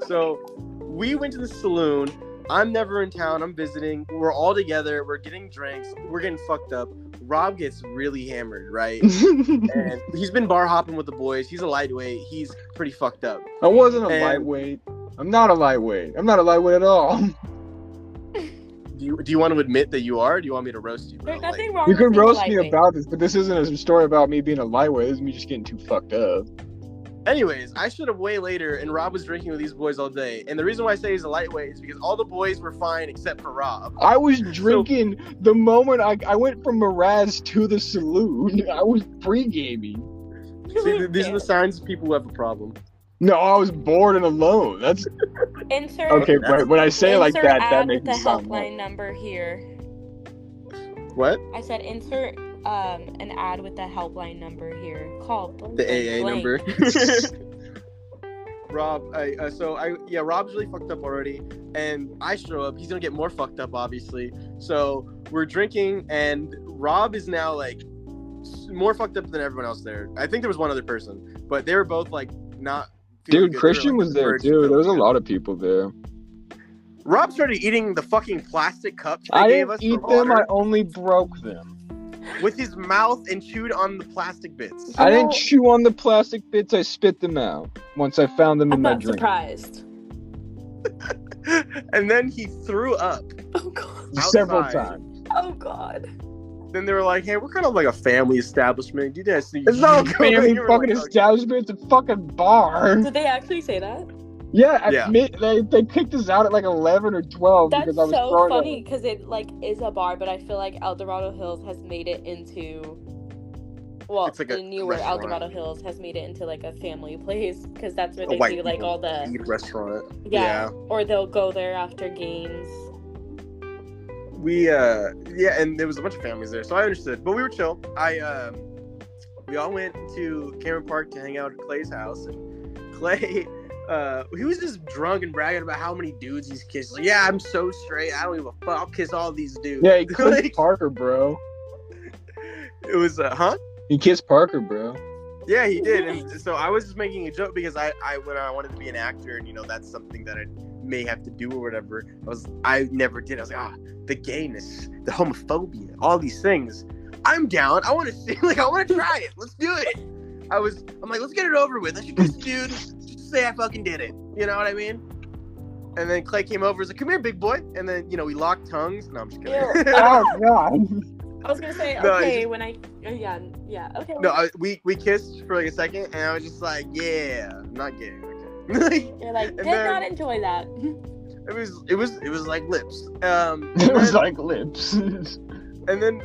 So we went to the saloon. I'm never in town. I'm visiting. We're all together. We're getting drinks. We're getting fucked up. Rob gets really hammered, right? And he's been bar hopping with the boys. He's a lightweight. He's pretty fucked up. I wasn't a And- lightweight. I'm not a lightweight. I'm not a lightweight at all. Do you want to admit that you are? Or do you want me to roast you, bro? There's nothing wrong. You with can being a roast me lightweight. about this, but this isn't a story about me being a lightweight. This is me just getting too fucked up. Anyways, I showed up way later, and Rob was drinking with these boys all day. And the reason why I say he's a lightweight is because all the boys were fine except for Rob. I was drinking the moment I went from Miraz to the saloon. I was pre-gaming. See, these are the signs of people who have a problem. No, I was bored and alone. That's Insert. okay. But when I say it like insert that, ad that with makes the me sound helpline number here. What? I said insert an ad with the helpline number here. Call blank, The AA blank. number. Rob, Rob's really fucked up already, and I show up. He's gonna get more fucked up, obviously. So we're drinking, and Rob is now like more fucked up than everyone else there. I think there was one other person, but they were both like not. feeling Dude, good. They were, Christian like, was there verge of too. There was a feeling lot of people there. good. Rob started eating the fucking plastic cups they I gave didn't us eat for them. water I only broke them. with his mouth and chewed on the plastic bits. I didn't chew on the plastic bits. I spit them out once I found them in I'm my not drink. surprised. And then he threw up. Oh god. Several outside. times. Oh god. Then they were like, "Hey, we're kind of like a family establishment. You guys think It's not a you family were fucking like, "Okay." establishment. It's a fucking bar. Did they actually say that? Yeah, Yeah. They kicked us out at like 11 or 12 That's because I was so throwing funny because it like is a bar, but I feel like El Dorado Hills has made it into. Well, It's like a the newer El restaurant. Dorado Hills has made it into like a family place because that's where A they white do like people all the eat restaurant. yeah, or they'll go there after games. We and there was a bunch of families there, so I understood. But we were chill. We all went to Cameron Park to hang out at Clay's house, and Clay, he was just drunk and bragging about how many dudes he's kissed. Like, yeah, I'm so straight. I don't give a fuck. I'll kiss all these dudes. Yeah, he kissed Like, Parker, bro. it was huh? He kissed Parker, bro. Yeah, he did. And so I was just making a joke because I when I wanted to be an actor, and that's something that I may have to do or whatever. I never did. I was like, the gayness, the homophobia, all these things. I'm down. I want to see. Like, I want to try it. Let's do it. I'm like, let's get it over with. I should kiss a dude. Just say I fucking did it. You know what I mean? And then Clay came over. He's like, come here, big boy. And then we locked tongues. No, I'm just kidding. Oh, God. I was gonna say No, okay it's- when I yeah okay. No, we kissed for like a second, and I was just like, yeah, I'm not gay. Okay. You're like and did then- not enjoy that. It was like lips. It was like lips. And then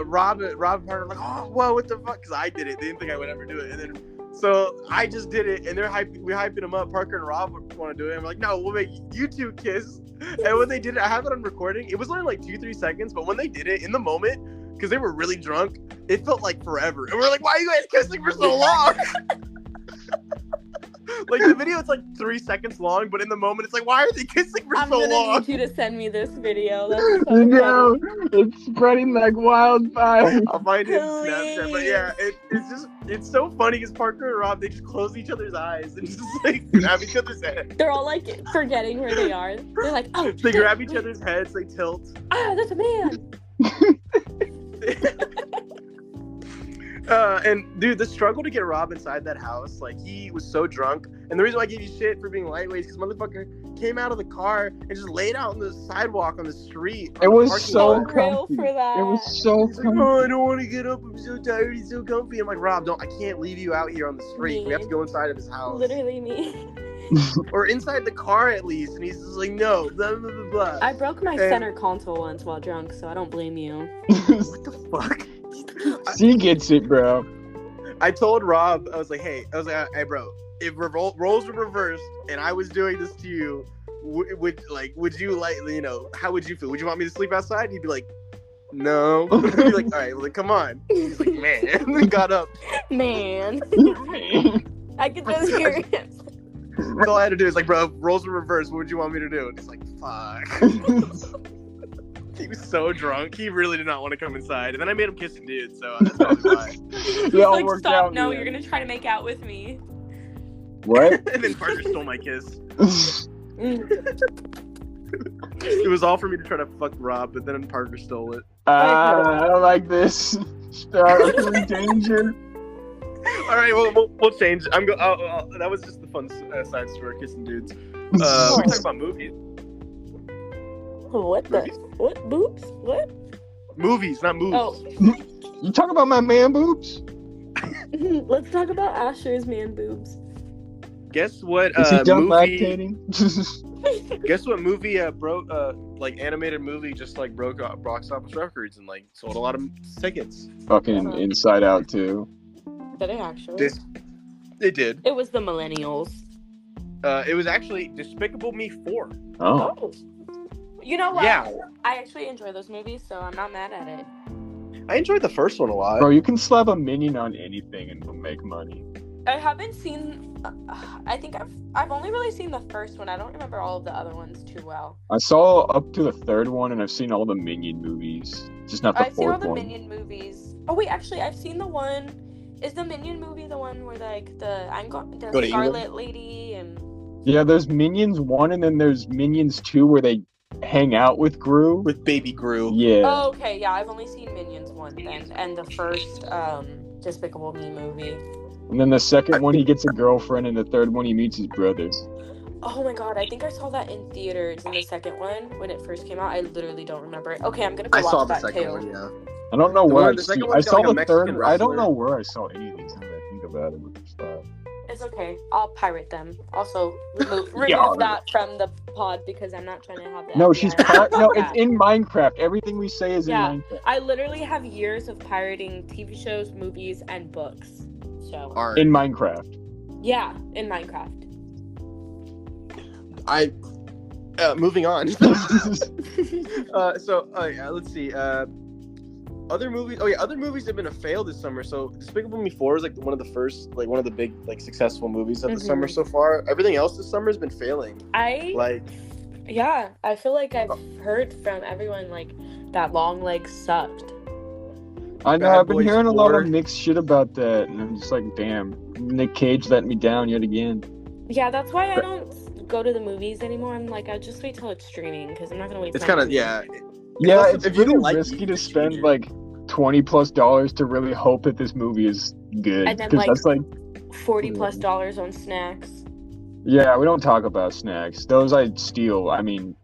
Rob and Parker were like, oh, whoa, what the fuck? Because I did it. They didn't think I would ever do it. And then so I just did it, and we're hyping them up. Parker and Rob want to do it. I'm like, no, we'll make you two kiss. And when they did it, I have it on recording. It was only like 2-3 seconds, but when they did it in the moment, because they were really drunk, it felt like forever. And we're like, why are you guys kissing for so long? Like the video, it's like 3 seconds long, but in the moment, it's like, why are they kissing for so long? I'm gonna need you to send me this video. That's so No, funny. it's spreading like wildfire. I'll find it in Snapchat. But yeah, it's so funny because Parker and Rob, they just close each other's eyes and just like grab each other's head. They're all like forgetting where they are. They're like, oh, They grab each other's heads, they tilt. ah, that's a man. And dude, the struggle to get Rob inside that house, like he was so drunk. And the reason why I gave you shit for being lightweight is because motherfucker came out of the car and just laid out on the sidewalk on the street. It was parking so lot. comfy. For that. It was so He's like, comfy. oh, I don't want to get up. I'm so tired. He's so comfy. I'm like, Rob, I can't leave you out here on the street. Me. We have to go inside of his house. Literally me. Or inside the car at least. And he's just like, no, blah, blah, blah, blah. I broke my center console once while drunk, so I don't blame you. What the fuck? She gets it, bro. I told Rob, I was like, hey, bro, if roles were reversed and I was doing this to you, would you like, how would you feel? Would you want me to sleep outside? He'd be like, no. He'd be like, all right, well, then come on. He's like, man. And then got up. Man. I could just hear him. That's all I had to do is like, bro, if roles were reversed, what would you want me to do? And he's like, fuck. He was so drunk. He really did not want to come inside. And then I made him kiss a dude, so that's probably why. It all Like, worked stop, out. no, man. you're gonna try to make out with me. What? And then Parker stole my kiss. It was all for me to try to fuck Rob, but then Parker stole it. I don't like this. Start in danger. All right, we'll change. That was just the fun side story, kissing dudes. We're talking about movies. What the? What? Boobs? What? Movies, not movies. Oh. You talk about my man boobs? Let's talk about Asher's man boobs. Guess what? Is he done movie? lactating? Guess what movie broke? Like animated movie just like broke box office records and like sold a lot of tickets. Fucking Inside Out too. Did it actually? It did. It was the millennials. It was actually Despicable Me 4. Oh. You know what? Yeah. I actually enjoy those movies, so I'm not mad at it. I enjoyed the first one a lot. Bro, you can slap a minion on anything and it'll make money. I haven't seen. I think I've only really seen the first one. I don't remember all of the other ones too well. I saw up to the third one and I've seen all the Minion movies. Just not the I've seen all fourth the one. Minion movies. Oh wait, actually, I've seen the one. Is the Minion movie the one where like the Scarlet Lady and? Yeah, there's Minions 1 and then there's Minions 2 where they hang out with Gru. With Baby Gru. Yeah. Oh, okay, yeah, I've only seen Minions 1 then, and the first Despicable Me movie. And then the second one he gets a girlfriend and the third one he meets his brothers. Oh my god, I think I saw that in theaters in the second one when it first came out. I literally don't remember it. Okay, I'm gonna go I watch saw the that second too. one, yeah. I don't know The where one- I've the second seen. one's I got, saw like, a the Mexican third. I don't wrestler. know where I saw any of these. Now that I think about it with the stuff. It's okay. I'll pirate them. Also, remove Yeah. that from the pod because I'm not trying to have that. No, she's no. It's Yeah. in Minecraft. Everything we say is Yeah. in Minecraft. I literally have years of pirating TV shows, movies, and books. So Art. In Minecraft. yeah, in Minecraft. Moving on. Let's see. Other movies. Oh yeah, other movies have been a fail this summer. So Despicable Me 4 is like one of the first, like one of the big, like successful movies of the summer so far. Everything else this summer has been failing. I feel like I've heard from everyone like that Long Legs sucked. I know. Bad I've been Boys hearing a lot 4. of mixed shit about that, and I'm just like, damn, Nick Cage let me down yet again. Yeah, that's why I don't go to the movies anymore. I'm like, I'll just wait till it's streaming because I'm not gonna waste. it's my kind of money. yeah. Yeah, Also, it's if you really don't like risky it, to just spend change it. like $20+ to really hope that this movie is good. And then, Because like, that's like, $40+ on snacks. yeah, we don't talk about snacks. Those I steal. I mean,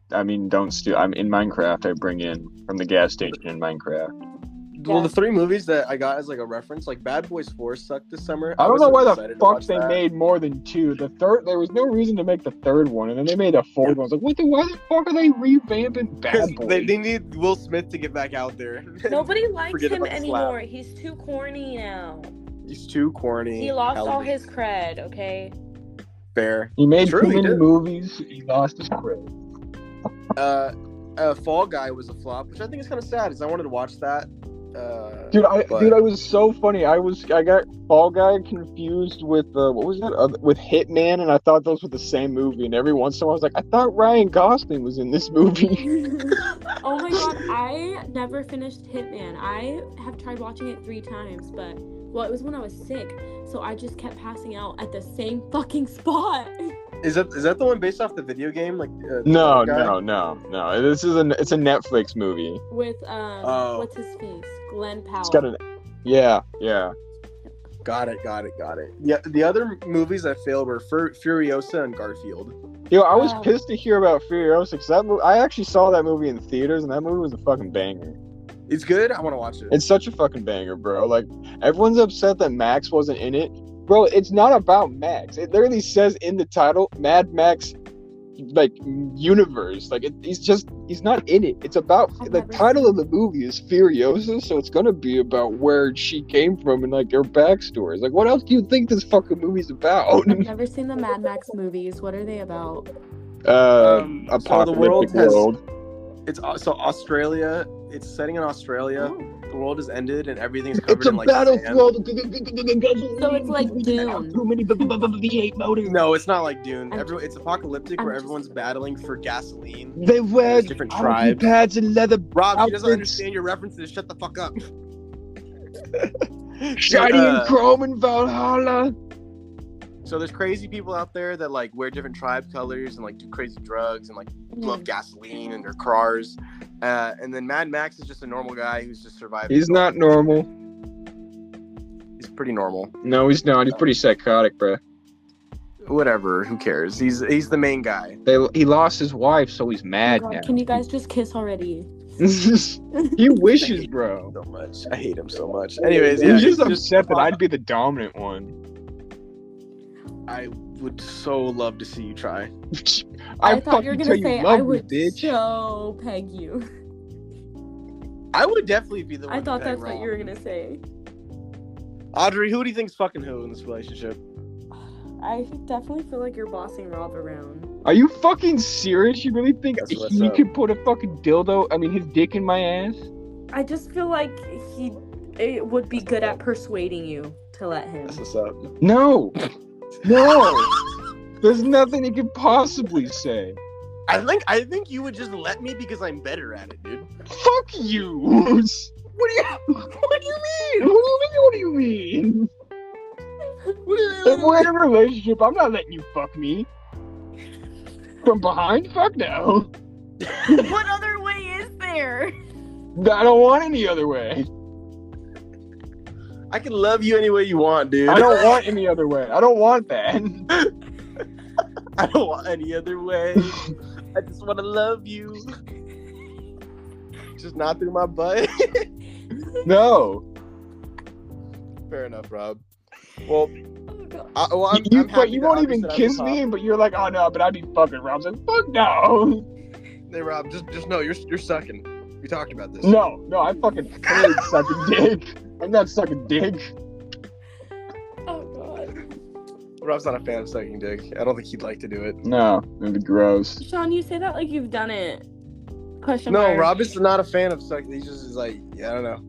don't steal. I'm in Minecraft. I bring in from the gas station in Minecraft. Well, the 3 movies that I got as like a reference, like Bad Boys 4 sucked this summer. I don't know wasn't why the excited to fuck watch they that. made more than 2. The third, there was no reason to make the 3rd one, and then they made a 4th one. I was like, why the fuck are they revamping Bad Because Boys? they need Will Smith to get back out there. Nobody likes Forget him about the slap. anymore. He's too corny now. He's too corny. He lost Hell all of his cred, okay? fair. He made True, too he many did. movies. He lost his credit. Fall Guy was a flop, which I think is kind of sad, because I wanted to watch that. Dude, but- I was so funny. I got Fall Guy confused with what was that? With Hitman, and I thought those were the same movie. And every once in a while, I was like, I thought Ryan Gosling was in this movie. Oh my god, I never finished Hitman. I have tried watching it 3 times, but it was when I was sick, so I just kept passing out at the same fucking spot. Is that the one based off the video game? Like No. Fall Guy? No. It's a Netflix movie. With what's his face? Glenn Powell. It's got yeah. Got it. Yeah, the other movies that failed were Furiosa and Garfield. Yo, I was Wow. pissed to hear about Furiosa because I actually saw that movie in theaters, and that movie was a fucking banger. It's good. I want to watch it. It's such a fucking banger, bro. Like, everyone's upset that Max wasn't in it. Bro, it's not about Max. It literally says in the title, Mad Max, like, universe. Like, he's not in it. It's about, I've the never title seen of the movie is Furiosa, so it's gonna be about where she came from and, like, her backstory. Like, what else do you think this fucking movie's about? I've never seen the Mad Max movies. What are they about? So the Apocalyptic world. It's so Australia. It's setting in Australia. Oh. The world has ended and everything's covered It's a in like battlefield. So it's like Dune. Too many V8 motors. No, it's not like Dune. I'm It's apocalyptic I'm where just- everyone's battling for gasoline. They wear There's different tribes. pads and leather Rob, she doesn't outfits. understand your references. Shut the fuck up. Shiny and chrome and Valhalla. So there's crazy people out there that like wear different tribe colors and like do crazy drugs and like love gasoline in their cars. And then Mad Max is just a normal guy who's just surviving. He's not normal. He's pretty normal. No, he's not. He's pretty psychotic, bro. Whatever. Who cares? He's the main guy. He lost his wife, so he's Oh mad god, now. can you guys just kiss already? He wishes, bro. So much. I hate him so much. Anyways, yeah. He's just it's upset that I'd be the dominant one. I would so love to see you try. I thought you were fucking gonna tell say love I me, would bitch. so peg you. I would definitely be the one. I thought to peg that's what Rob. you were gonna say. Audrey, who do you think's fucking who in this relationship? I definitely feel like you're bossing Rob around. Are you fucking serious? You really think That's what's he up. could put a fucking his dick in my ass? I just feel like it would be good at persuading you to let him. That's what's up. No. No. There's nothing he could possibly say. I think you would just let me because I'm better at it, dude. Fuck you. What do you mean? What do you mean? What do you If we're in a relationship, I'm not letting you fuck me. From behind? Fuck no. What other way is there? I don't want any other way. I can love you any way you want, dude. I don't want any other way. I don't want that. I don't want any other way. I just want to love you. Just not through my butt. No. Fair enough, Rob. Well, Oh god. I'm You happy that won't Audrey even said I'm kiss the me, top. but you're like, oh no, but I'd be fucking Rob's like, fuck no. Hey, Rob, just know you're sucking. We talked about this. No, I fucking hate sucking dick. I'm not sucking dick. Oh god. Rob's not a fan of sucking dick. I don't think he'd like to do it. No, it'd be gross. Sean, you say that like you've done it. Question No, mark. Rob is not a fan of sucking. He just is like, yeah, I don't know.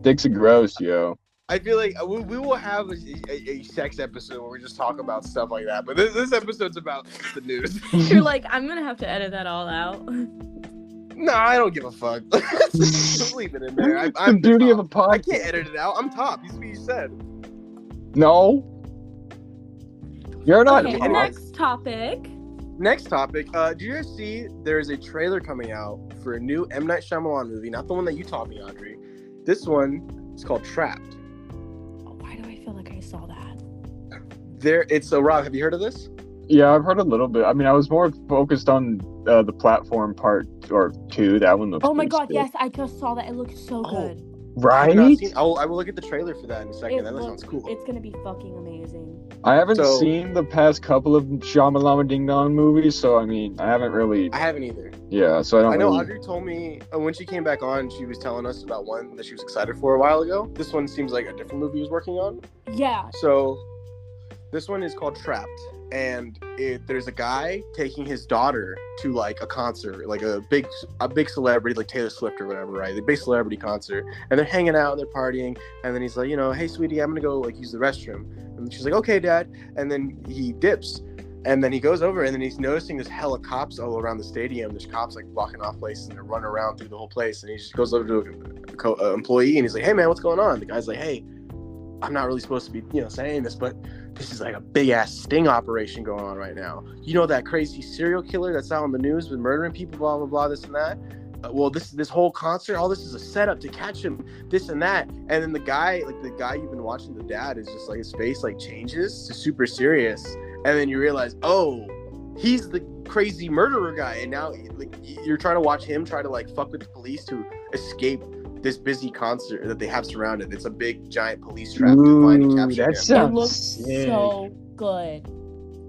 Dicks are gross, yo. I feel like we will have a sex episode where we just talk about stuff like that. But this episode's about the news. You're like, I'm gonna have to edit that all out. No, I don't give a fuck. Just leave it in there. I'm the beauty of a top. I podcast. can't edit it out. I'm top. You see what you said. No. You're not. Okay, top. next topic. Next topic. Do you guys see there's a trailer coming out for a new M. Night Shyamalan movie? Not the one that you taught me, Audrey. This one is called Trapped. Oh, why do I feel like I saw that? Rob, have you heard of this? Yeah, I've heard a little bit. I mean, I was more focused on the platform part or 2. That one looks Oh my pretty god, sick. yes, I just saw that. It looks so Oh, good. I have not Right? seen. I will look at the trailer for that in a second. That sounds cool. It's gonna be fucking amazing. I haven't So- seen the past couple of Shyamalama Ding Dong movies, so I mean, I haven't really. I haven't either. Yeah, so I don't. I know really... Audrey told me when she came back on, she was telling us about one that she was excited for a while ago. This one seems like a different movie he was working on. Yeah. So this one is called Trapped, and there's a guy taking his daughter to like a concert, like a big celebrity, like Taylor Swift or whatever, right? The big celebrity concert, and they're hanging out and they're partying, and then he's like, hey sweetie, I'm gonna go like use the restroom, and she's like, okay dad, and then he dips. And then he goes over, and then he's noticing there's hella cops all around the stadium. There's cops like blocking off places, and they're running around through the whole place. And he just goes over to an employee, and he's like, "Hey man, what's going on?" The guy's like, "Hey, I'm not really supposed to be, saying this, but this is like a big ass sting operation going on right now. You know that crazy serial killer that's out on the news with murdering people, blah blah blah, this and that. Well, this whole concert, all this is a setup to catch him, this and that." And then the guy you've been watching, the dad, is just like his face like changes to super serious. And then you realize, oh, he's the crazy murderer guy. And now like you're trying to watch him try to like fuck with the police to escape this busy concert that they have surrounded. It's a big giant police trap to find and capture him. It looks so good.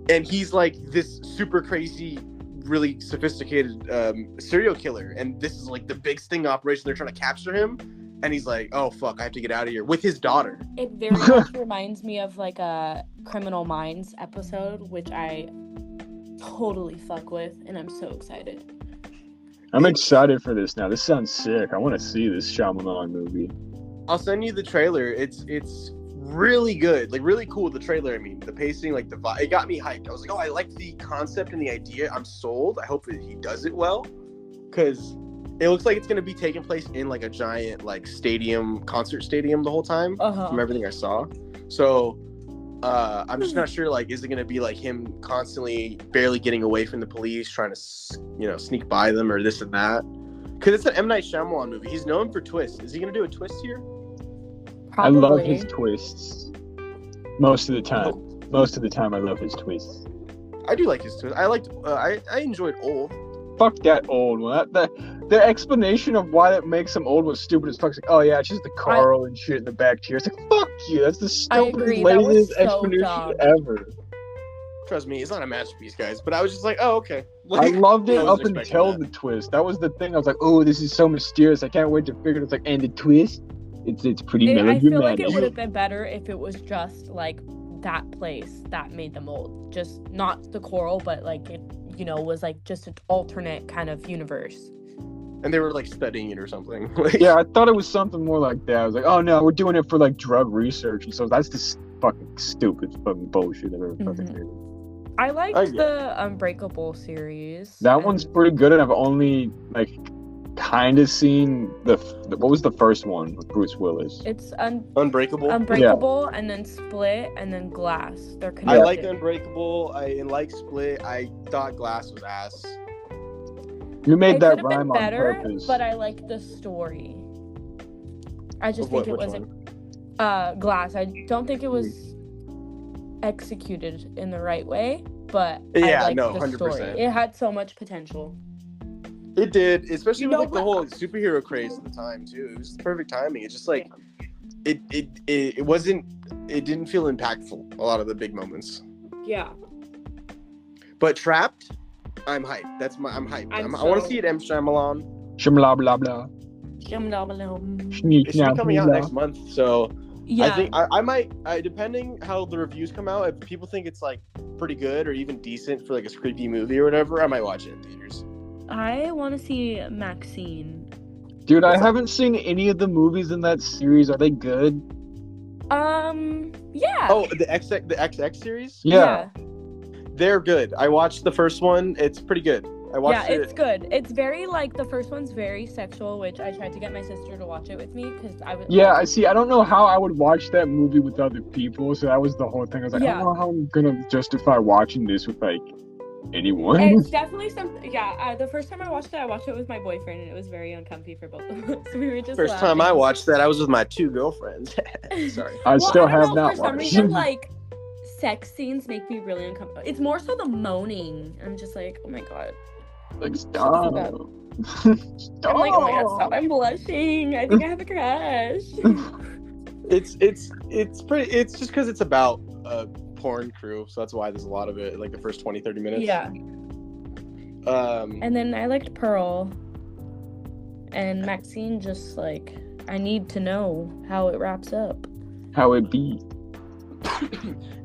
And he's like this super crazy, really sophisticated serial killer. And this is like the big sting operation. They're trying to capture him. And he's like, oh, fuck, I have to get out of here with his daughter. It very much reminds me of like a Criminal Minds episode, which I totally fuck with, and I'm so excited. I'm excited for this now. This sounds sick. I want to see this Shyamalan movie. I'll send you the trailer. It's really good, like really cool. The trailer, I mean, the pacing, like the vibe, it got me hyped. I was like, oh, I like the concept and the idea. I'm sold. I hope that he does it well, because it looks like it's going to be taking place in like a giant like concert stadium the whole time from everything I saw. So I'm just not sure, like, is it going to be like him constantly barely getting away from the police, trying to, sneak by them or this and that? Because it's an M. Night Shyamalan movie. He's known for twists. Is he going to do a twist here? Probably. I love his twists. Most of the time. Most of the time I love his twists. I do like his twists. I enjoyed Old. Fuck that old one. The explanation of why that makes him old was stupid as fuck. It's like, oh yeah, it's just the Carl and shit in the back chair. It's like, fuck you. That's the stupidest, laziest explanation ever. Trust me, it's not a masterpiece, guys. But I was just like, oh, okay. I loved it up until the twist. That was the thing. I was like, oh, this is so mysterious. I can't wait to figure it. It's like, and the twist, it's pretty melodramatic. I feel like it would have been better if it was just like that place that made them old. Just not the coral, but like it, was like just an alternate kind of universe. And they were like studying it or something. Yeah, I thought it was something more like that. I was like, oh no, we're doing it for like drug research, and so that's just fucking stupid fucking bullshit I've ever fucking heard. I liked the Unbreakable series. That one's pretty good, and I've only like kind of seen what was the first one with Bruce Willis? It's Unbreakable, yeah. And then Split, and then Glass. They're connected. I like Unbreakable. I like Split. I thought Glass was ass. You made that rhyme on purpose. But I like the story. I just think it wasn't Glass. I don't think it was executed in the right way, but I liked the 100%. Story. It had so much potential. It did, especially with like the whole superhero craze at the time too. It was the perfect timing. It's just like it didn't feel impactful, a lot of the big moments. Yeah. But Trapped, I'm hyped. I'm hyped. I want to see it. M. Shyamalan. Shimla blah blah. It's coming out next month, so yeah. I think I might, depending how the reviews come out. If people think it's like pretty good or even decent for like a creepy movie or whatever, I might watch it in theaters. I want to see Maxine. Dude, I haven't seen any of the movies in that series. Are they good? Yeah. Oh, the XX series? Yeah. They're good. I watched the first one. It's pretty good. It's good. It's very like the first one's very sexual, which I tried to get my sister to watch it with me because I would. Yeah, I see. I don't know how I would watch that movie with other people, so that was the whole thing. I was like, I don't know how I'm gonna justify watching this with like anyone. It's definitely something. Yeah, the first time I watched it with my boyfriend, and it was very uncomfy for both of us. We were just. First time I watched that, I was with my 2 girlfriends. Sorry. I still have not watched. For some reason, like sex scenes make me really uncomfortable. It's more so the moaning. I'm just like, oh my god. Like, stop. I'm like, oh my god, stop. I'm blushing. I think I have a crush. It's just because it's about a porn crew, so that's why there's a lot of it, like the first 20-30 minutes. Yeah. And then I liked Pearl. And Maxine just like, I need to know how it wraps up. How it be.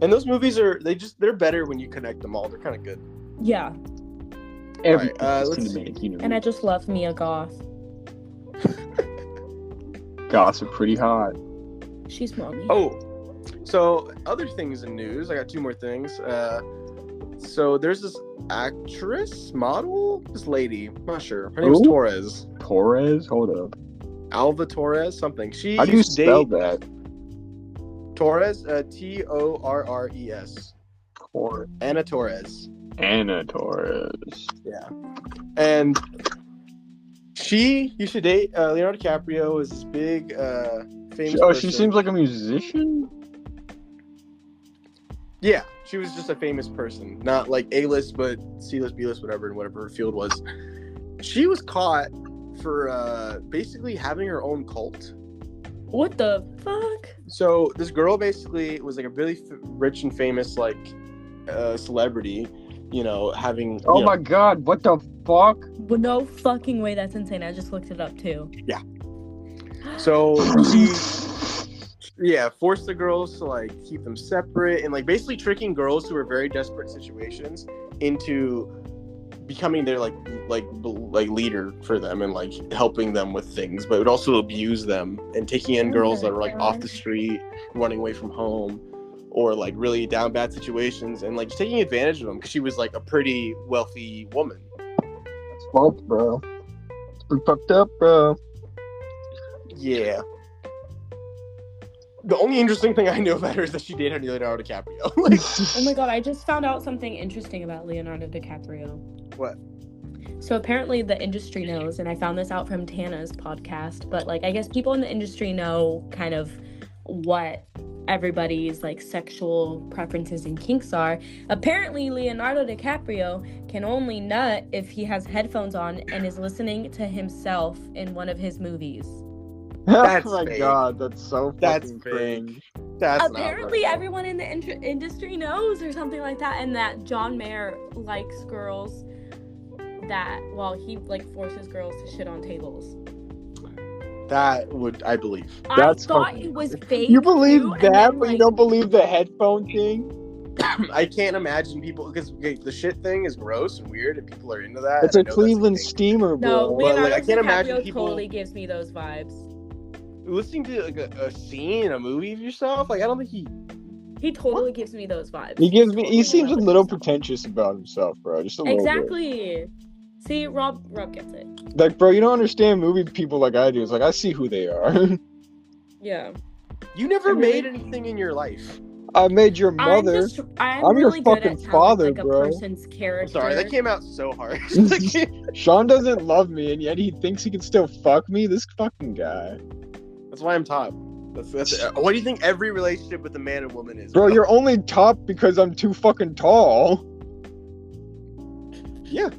And those movies they're better when you connect them all. They're kind of good. Yeah. Everything And I just love Mia Goth. Goths are pretty hot. She's mommy. Oh, so other things in news. I got two more things. So there's this actress, model, this lady. I'm not sure. Her name's Torres. Torres? Hold up. Alva Torres, something. How do you spell that? Torres, Torres. Anna Torres. Anna Torres. Yeah. And she used to date Leonardo DiCaprio, is this big, famous person. She seems like a musician? Yeah, she was just a famous person. Not like A-list, but C-list, B-list, whatever her field was. She was caught for basically having her own cult. What the fuck? So this girl basically was like a really rich and famous like celebrity, having. Oh my god! What the fuck? Well, no fucking way! That's insane. I just looked it up too. Yeah. So she, forced the girls to like keep them separate and like basically tricking girls who were very desperate situations into becoming their like leader for them and like helping them with things, but would also abuse them and taking in girls that are like off the street, running away from home, or like really down bad situations and like taking advantage of them because she was like a pretty wealthy woman. That's fucked, bro. It's pretty fucked up, bro. Yeah. The only interesting thing I know about her is that she dated Leonardo DiCaprio. Oh my god, I just found out something interesting about Leonardo DiCaprio. What? So apparently the industry knows, and I found this out from Tana's podcast, but like I guess people in the industry know kind of what everybody's like sexual preferences and kinks are. Apparently Leonardo DiCaprio can only nut if he has headphones on and is listening to himself in one of his movies. That's oh my fake. god, that's so fucking cringe. That's apparently everyone in the industry knows or something like that, and that John Mayer likes girls that he like forces girls to shit on tables. That would I believe. I thought it was fake. You believe too, that, then, but you don't believe the headphone thing? I can't imagine people because the shit thing is gross and weird, and people are into that. It's a Cleveland steamer, bro. No, Leonardo I can't imagine DiCaprio people totally gives me those vibes. Listening to like a scene in a movie of yourself. Like I don't think he totally gives me those vibes. He seems a little pretentious about himself, bro. Just a little bit. Exactly. See, Rob gets it. Like, bro, you don't understand movie people like I do. It's like I see who they are. Yeah. You never made anything in your life. I made your mother. I'm your really good fucking at telling, father, like, bro. a person's character. I'm sorry, that came out so hard. Sean doesn't love me, and yet he thinks he can still fuck me. This fucking guy. That's why I'm top. That's what do you think every relationship with a man and woman is? Bro, you're only top because I'm too fucking tall. Yeah.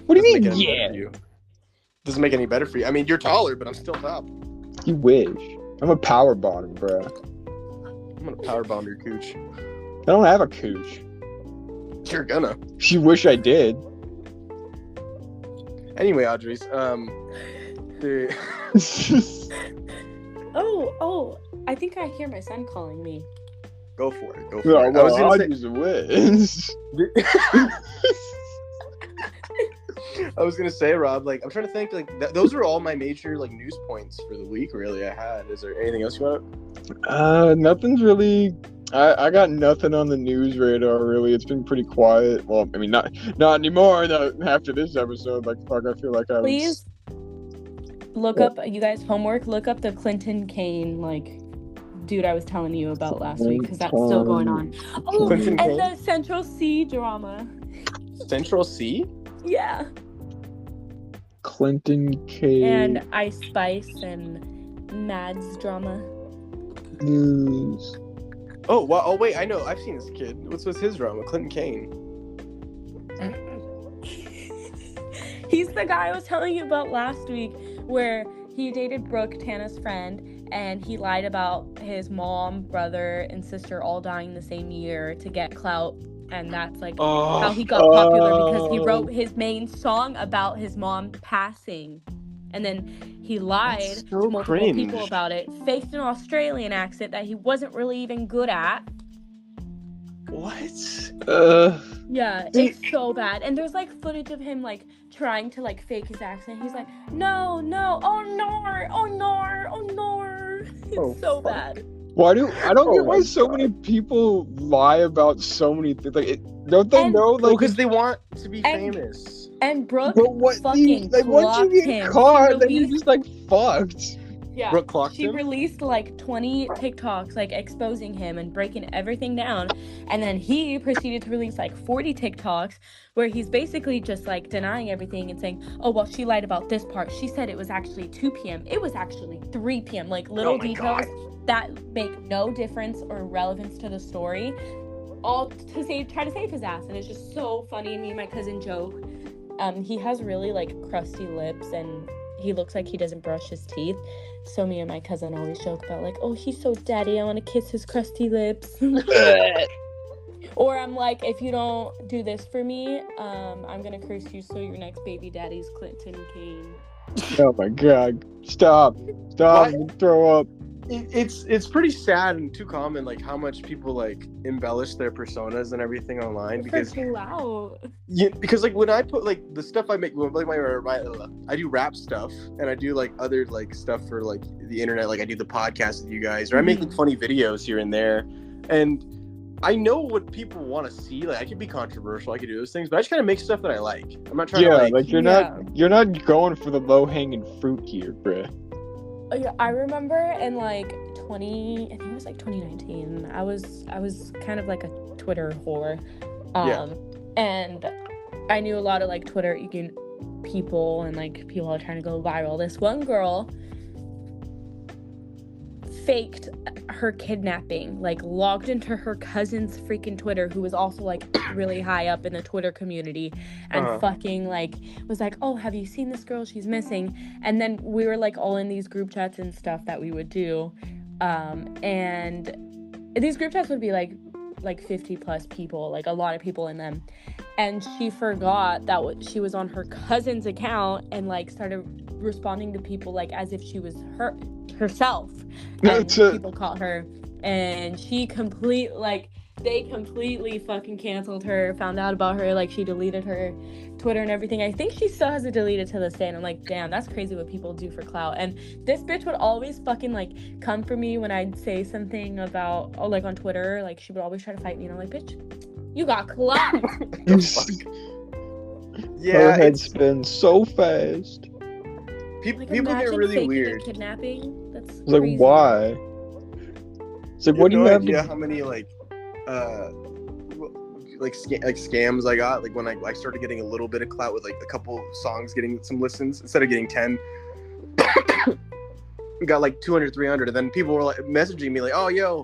What do you mean, yeah? Doesn't make any better for you. I mean, you're taller, but I'm still top. You wish. I'm a power bottom, bro. I'm gonna power bomb your cooch. I don't have a cooch. You're gonna. You wish I did. Anyway, Audrey's, Oh, I think I hear my son calling me. Go for it. Well, I was gonna say, Rob, like, I'm trying to think, like, those are all my major, like, news points for the week, really, I had. Is there anything else you want? Nothing's really... I got nothing on the news radar, really. It's been pretty quiet. Well, I mean, not anymore after this episode. Like, fuck, I feel like I was... Please look up, you guys, homework, look up the Clinton Kane, like, dude I was telling you about last week, because that's still going on. Oh, Clinton and Kane? the Central C drama. Central C? Yeah. Clinton Kane. And Ice Spice and Mads drama. News. Oh, well, oh wait, I know. I've seen this kid. What's his drama? Clinton Kane. He's the guy I was telling you about last week, where he dated Brooke, Tana's friend, and he lied about his mom, brother, and sister all dying the same year to get clout. And that's like how he got popular, because he wrote his main song about his mom passing. And then he lied to multiple people about it, faked an Australian accent that he wasn't really even good at. What? Yeah, it's so bad. And there's like footage of him like trying to like fake his accent. He's like, no, oh no. It's so bad. I don't get why so many people lie about so many things. Like, don't they know? Like, because they want to be famous. And Brooke fucking once you get caught, then you're just like fucked. Yeah, Brooke clocked him? Released like 20 TikToks like exposing him and breaking everything down, and then he proceeded to release like 40 TikToks where he's basically just like denying everything and saying, oh well, she lied about this part. She said it was actually 2 p.m. It was actually 3 p.m. Like little details that make no difference or relevance to the story, all to try to save his ass. And it's just so funny. Me and my cousin joke. He has really like crusty lips and he looks like he doesn't brush his teeth. So me and my cousin always joke about like, oh, he's so daddy, I want to kiss his crusty lips. Or I'm like, if you don't do this for me, I'm gonna curse you so your next baby daddy's Clinton Kane. Oh my god. Stop. Throw up. It's pretty sad and too common, like how much people like embellish their personas and everything online because like when I put like the stuff I make, like I do rap stuff and I do like other like stuff for like the internet, like I do the podcast with you guys, or I make like funny videos here and there, and I know what people want to see. Like I could be controversial, I could do those things, but I just kind of make stuff that I like. I'm not trying to like you're not going for the low hanging fruit here, bruh. Yeah, I remember in like 2019, I was kind of like a Twitter whore, and I knew a lot of like Twitter people and like people are trying to go viral. This one girl faked her kidnapping, like logged into her cousin's freaking Twitter, who was also like really high up in the Twitter community, and fucking like was like, oh, have you seen this girl? She's missing. And then we were like all in these group chats and stuff that we would do, and these group chats would be like 50 plus people, like a lot of people in them, and she forgot that she was on her cousin's account and like started responding to people like as if she was herself, and people caught her, and they completely fucking canceled her, found out about her, like she deleted her Twitter and everything. I think she still has it deleted to this day, and I'm like, damn, that's crazy what people do for clout. And this bitch would always fucking like come for me when I'd say something about, like on Twitter, like she would always try to fight me, and I'm like, bitch, you got clout. Her head spins so fast. People get really weird. Kidnapping. That's like crazy. Why? It's like, what do you have? Yeah, how many like scams I got? Like when I started getting a little bit of clout with like a couple songs getting some listens instead of getting 10. Got like 200, 300, and then people were like messaging me like, oh yo,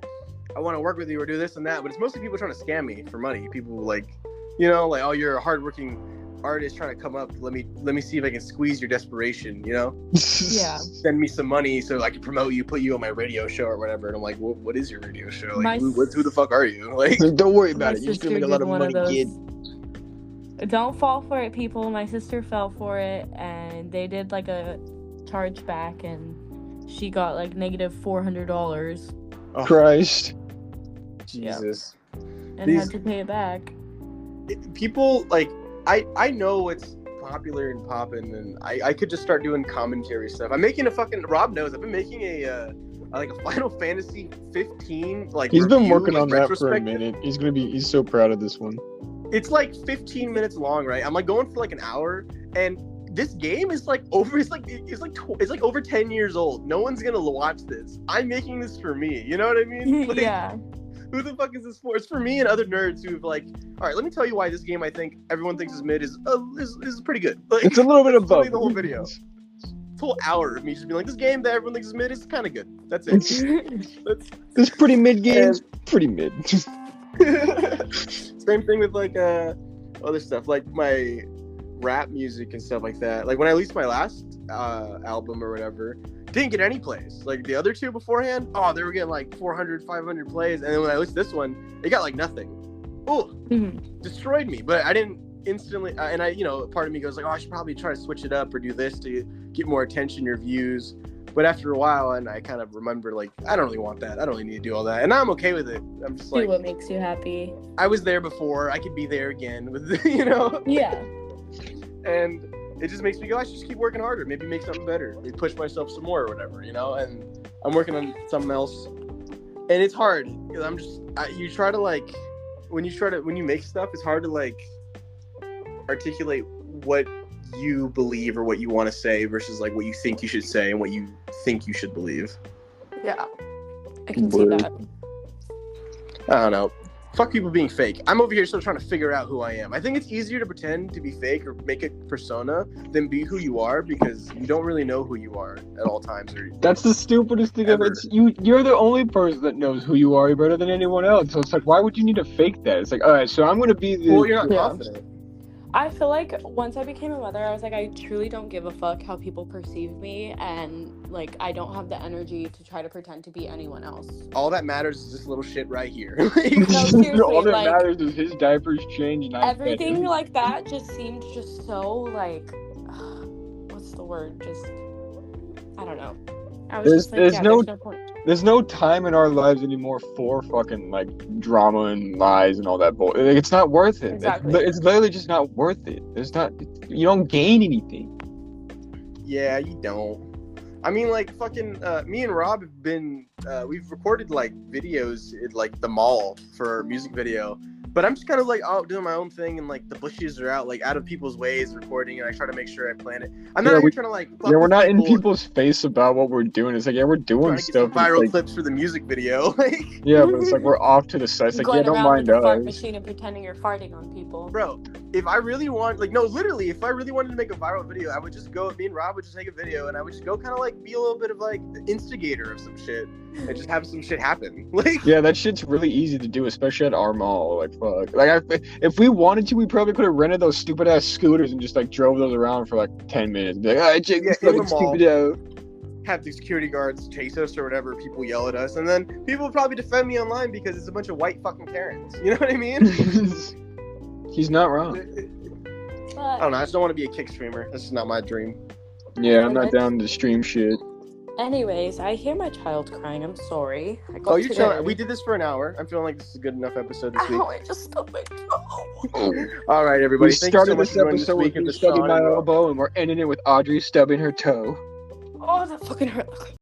I want to work with you or do this and that. But it's mostly people trying to scam me for money. People like, like, oh, you're a hardworking artist trying to come up, let me see if I can squeeze your desperation, Yeah. Send me some money so I can promote you, put you on my radio show or whatever. And I'm like, what is your radio show? Like, who the fuck are you? Like, don't worry about it. You're just gonna make a lot of money, kid. Don't fall for it, people. My sister fell for it, and they did like a chargeback, and she got like negative $400. Oh, Christ. Jesus. Yeah. And had to pay it back. People like. I know it's popular and popping, and I could just start doing commentary stuff. I'm making Rob knows I've been making a Final Fantasy 15 like he's been working on that for a minute. He's so proud of this one. It's like 15 minutes long, right? I'm like going for like an hour, and this game is like over. It's like over 10 years old. No one's gonna watch this. I'm making this for me. You know what I mean? Like, yeah. Who the fuck is this for? It's for me and other nerds who've like, all right, let me tell you why this game I think everyone thinks is mid is pretty good. Like, it's a little bit of both. The whole video. This whole hour of me just being like, this game that everyone thinks is mid is kind of good. That's it. It's pretty mid games. And- Pretty mid. Same thing with like other stuff, like my rap music and stuff like that. Like when I released my last album or whatever, didn't get any plays. Like the other two beforehand, they were getting like 400, 500 plays, and then when I released this one, it got like nothing. Oh, destroyed me. But I didn't instantly, and I, part of me goes like, I should probably try to switch it up or do this to get more attention or views. But after a while, and I kind of remember, like, I don't really want that. I don't really need to do all that. And now I'm okay with it. I'm just like, do what makes you happy. I was there before. I could be there again with, Yeah. And it just makes me go, I should just keep working harder. Maybe make something better. Maybe push myself some more or whatever, And I'm working on something else. And it's hard. Because I'm just, you try to, like, when you make stuff, it's hard to, like, articulate what you believe or what you want to say versus like what you think you should say and what you think you should believe. Yeah, I can see that. I don't know. Fuck people being fake. I'm over here still trying to figure out who I am. I think it's easier to pretend to be fake or make a persona than be who you are because you don't really know who you are at all times. That's the stupidest thing ever. You're the only person that knows who you are better than anyone else. So it's like, why would you need to fake that? It's like, all right, so I'm going to be the... Well, you're not confident. I feel like once I became a mother, I was like, I truly don't give a fuck how people perceive me, and like I don't have the energy to try to pretend to be anyone else. All that matters is this little shit right here. No, seriously, all that like, matters is his diapers changed. Everything like that just seemed just so like, what's the word? Just, I don't know. I was just like, there's no point. There's no time in our lives anymore for fucking like drama and lies and all that bull. It's not worth it. Exactly. It's literally just not worth it. You don't gain anything. Yeah, you don't. I mean, like fucking me and Rob have been we've recorded like videos at like the mall for our music video. But I'm just kind of like out doing my own thing, and like the bushes are out of people's ways recording, and I try to make sure I plan it. I'm not even trying to like. We're not in people's face about what we're doing. It's like, we're doing stuff. Viral clips for the music video. Yeah, but it's like we're off to the side. It's like, don't mind us. Fart machine and pretending you're farting on people. Bro, if I really want, literally, if I really wanted to make a viral video, I would just go. Me and Rob would just take a video, and I would just go kind of like be a little bit of like the instigator of some shit. And just have some shit happen. Like, yeah, that shit's really easy to do, especially at our mall. Like, fuck. Like, if we wanted to, we probably could have rented those stupid ass scooters and just like drove those around for like 10 minutes. Be like, alright, check this fucking stupid out. Have the security guards chase us or whatever. People yell at us, and then people will probably defend me online because it's a bunch of white fucking Karens. You know what I mean? He's not wrong. I don't know. I just don't want to be a kick streamer. That's just not my dream. Yeah, I'm not down to stream shit. Anyways, I hear my child crying. I'm sorry. You're chilling. We did this for an hour. I'm feeling like this is a good enough episode this week. I just stubbed my toe. All right, everybody. We started this episode with me stubbing my elbow, and we're ending it with Audrey stubbing her toe. Oh, that fucking hurt.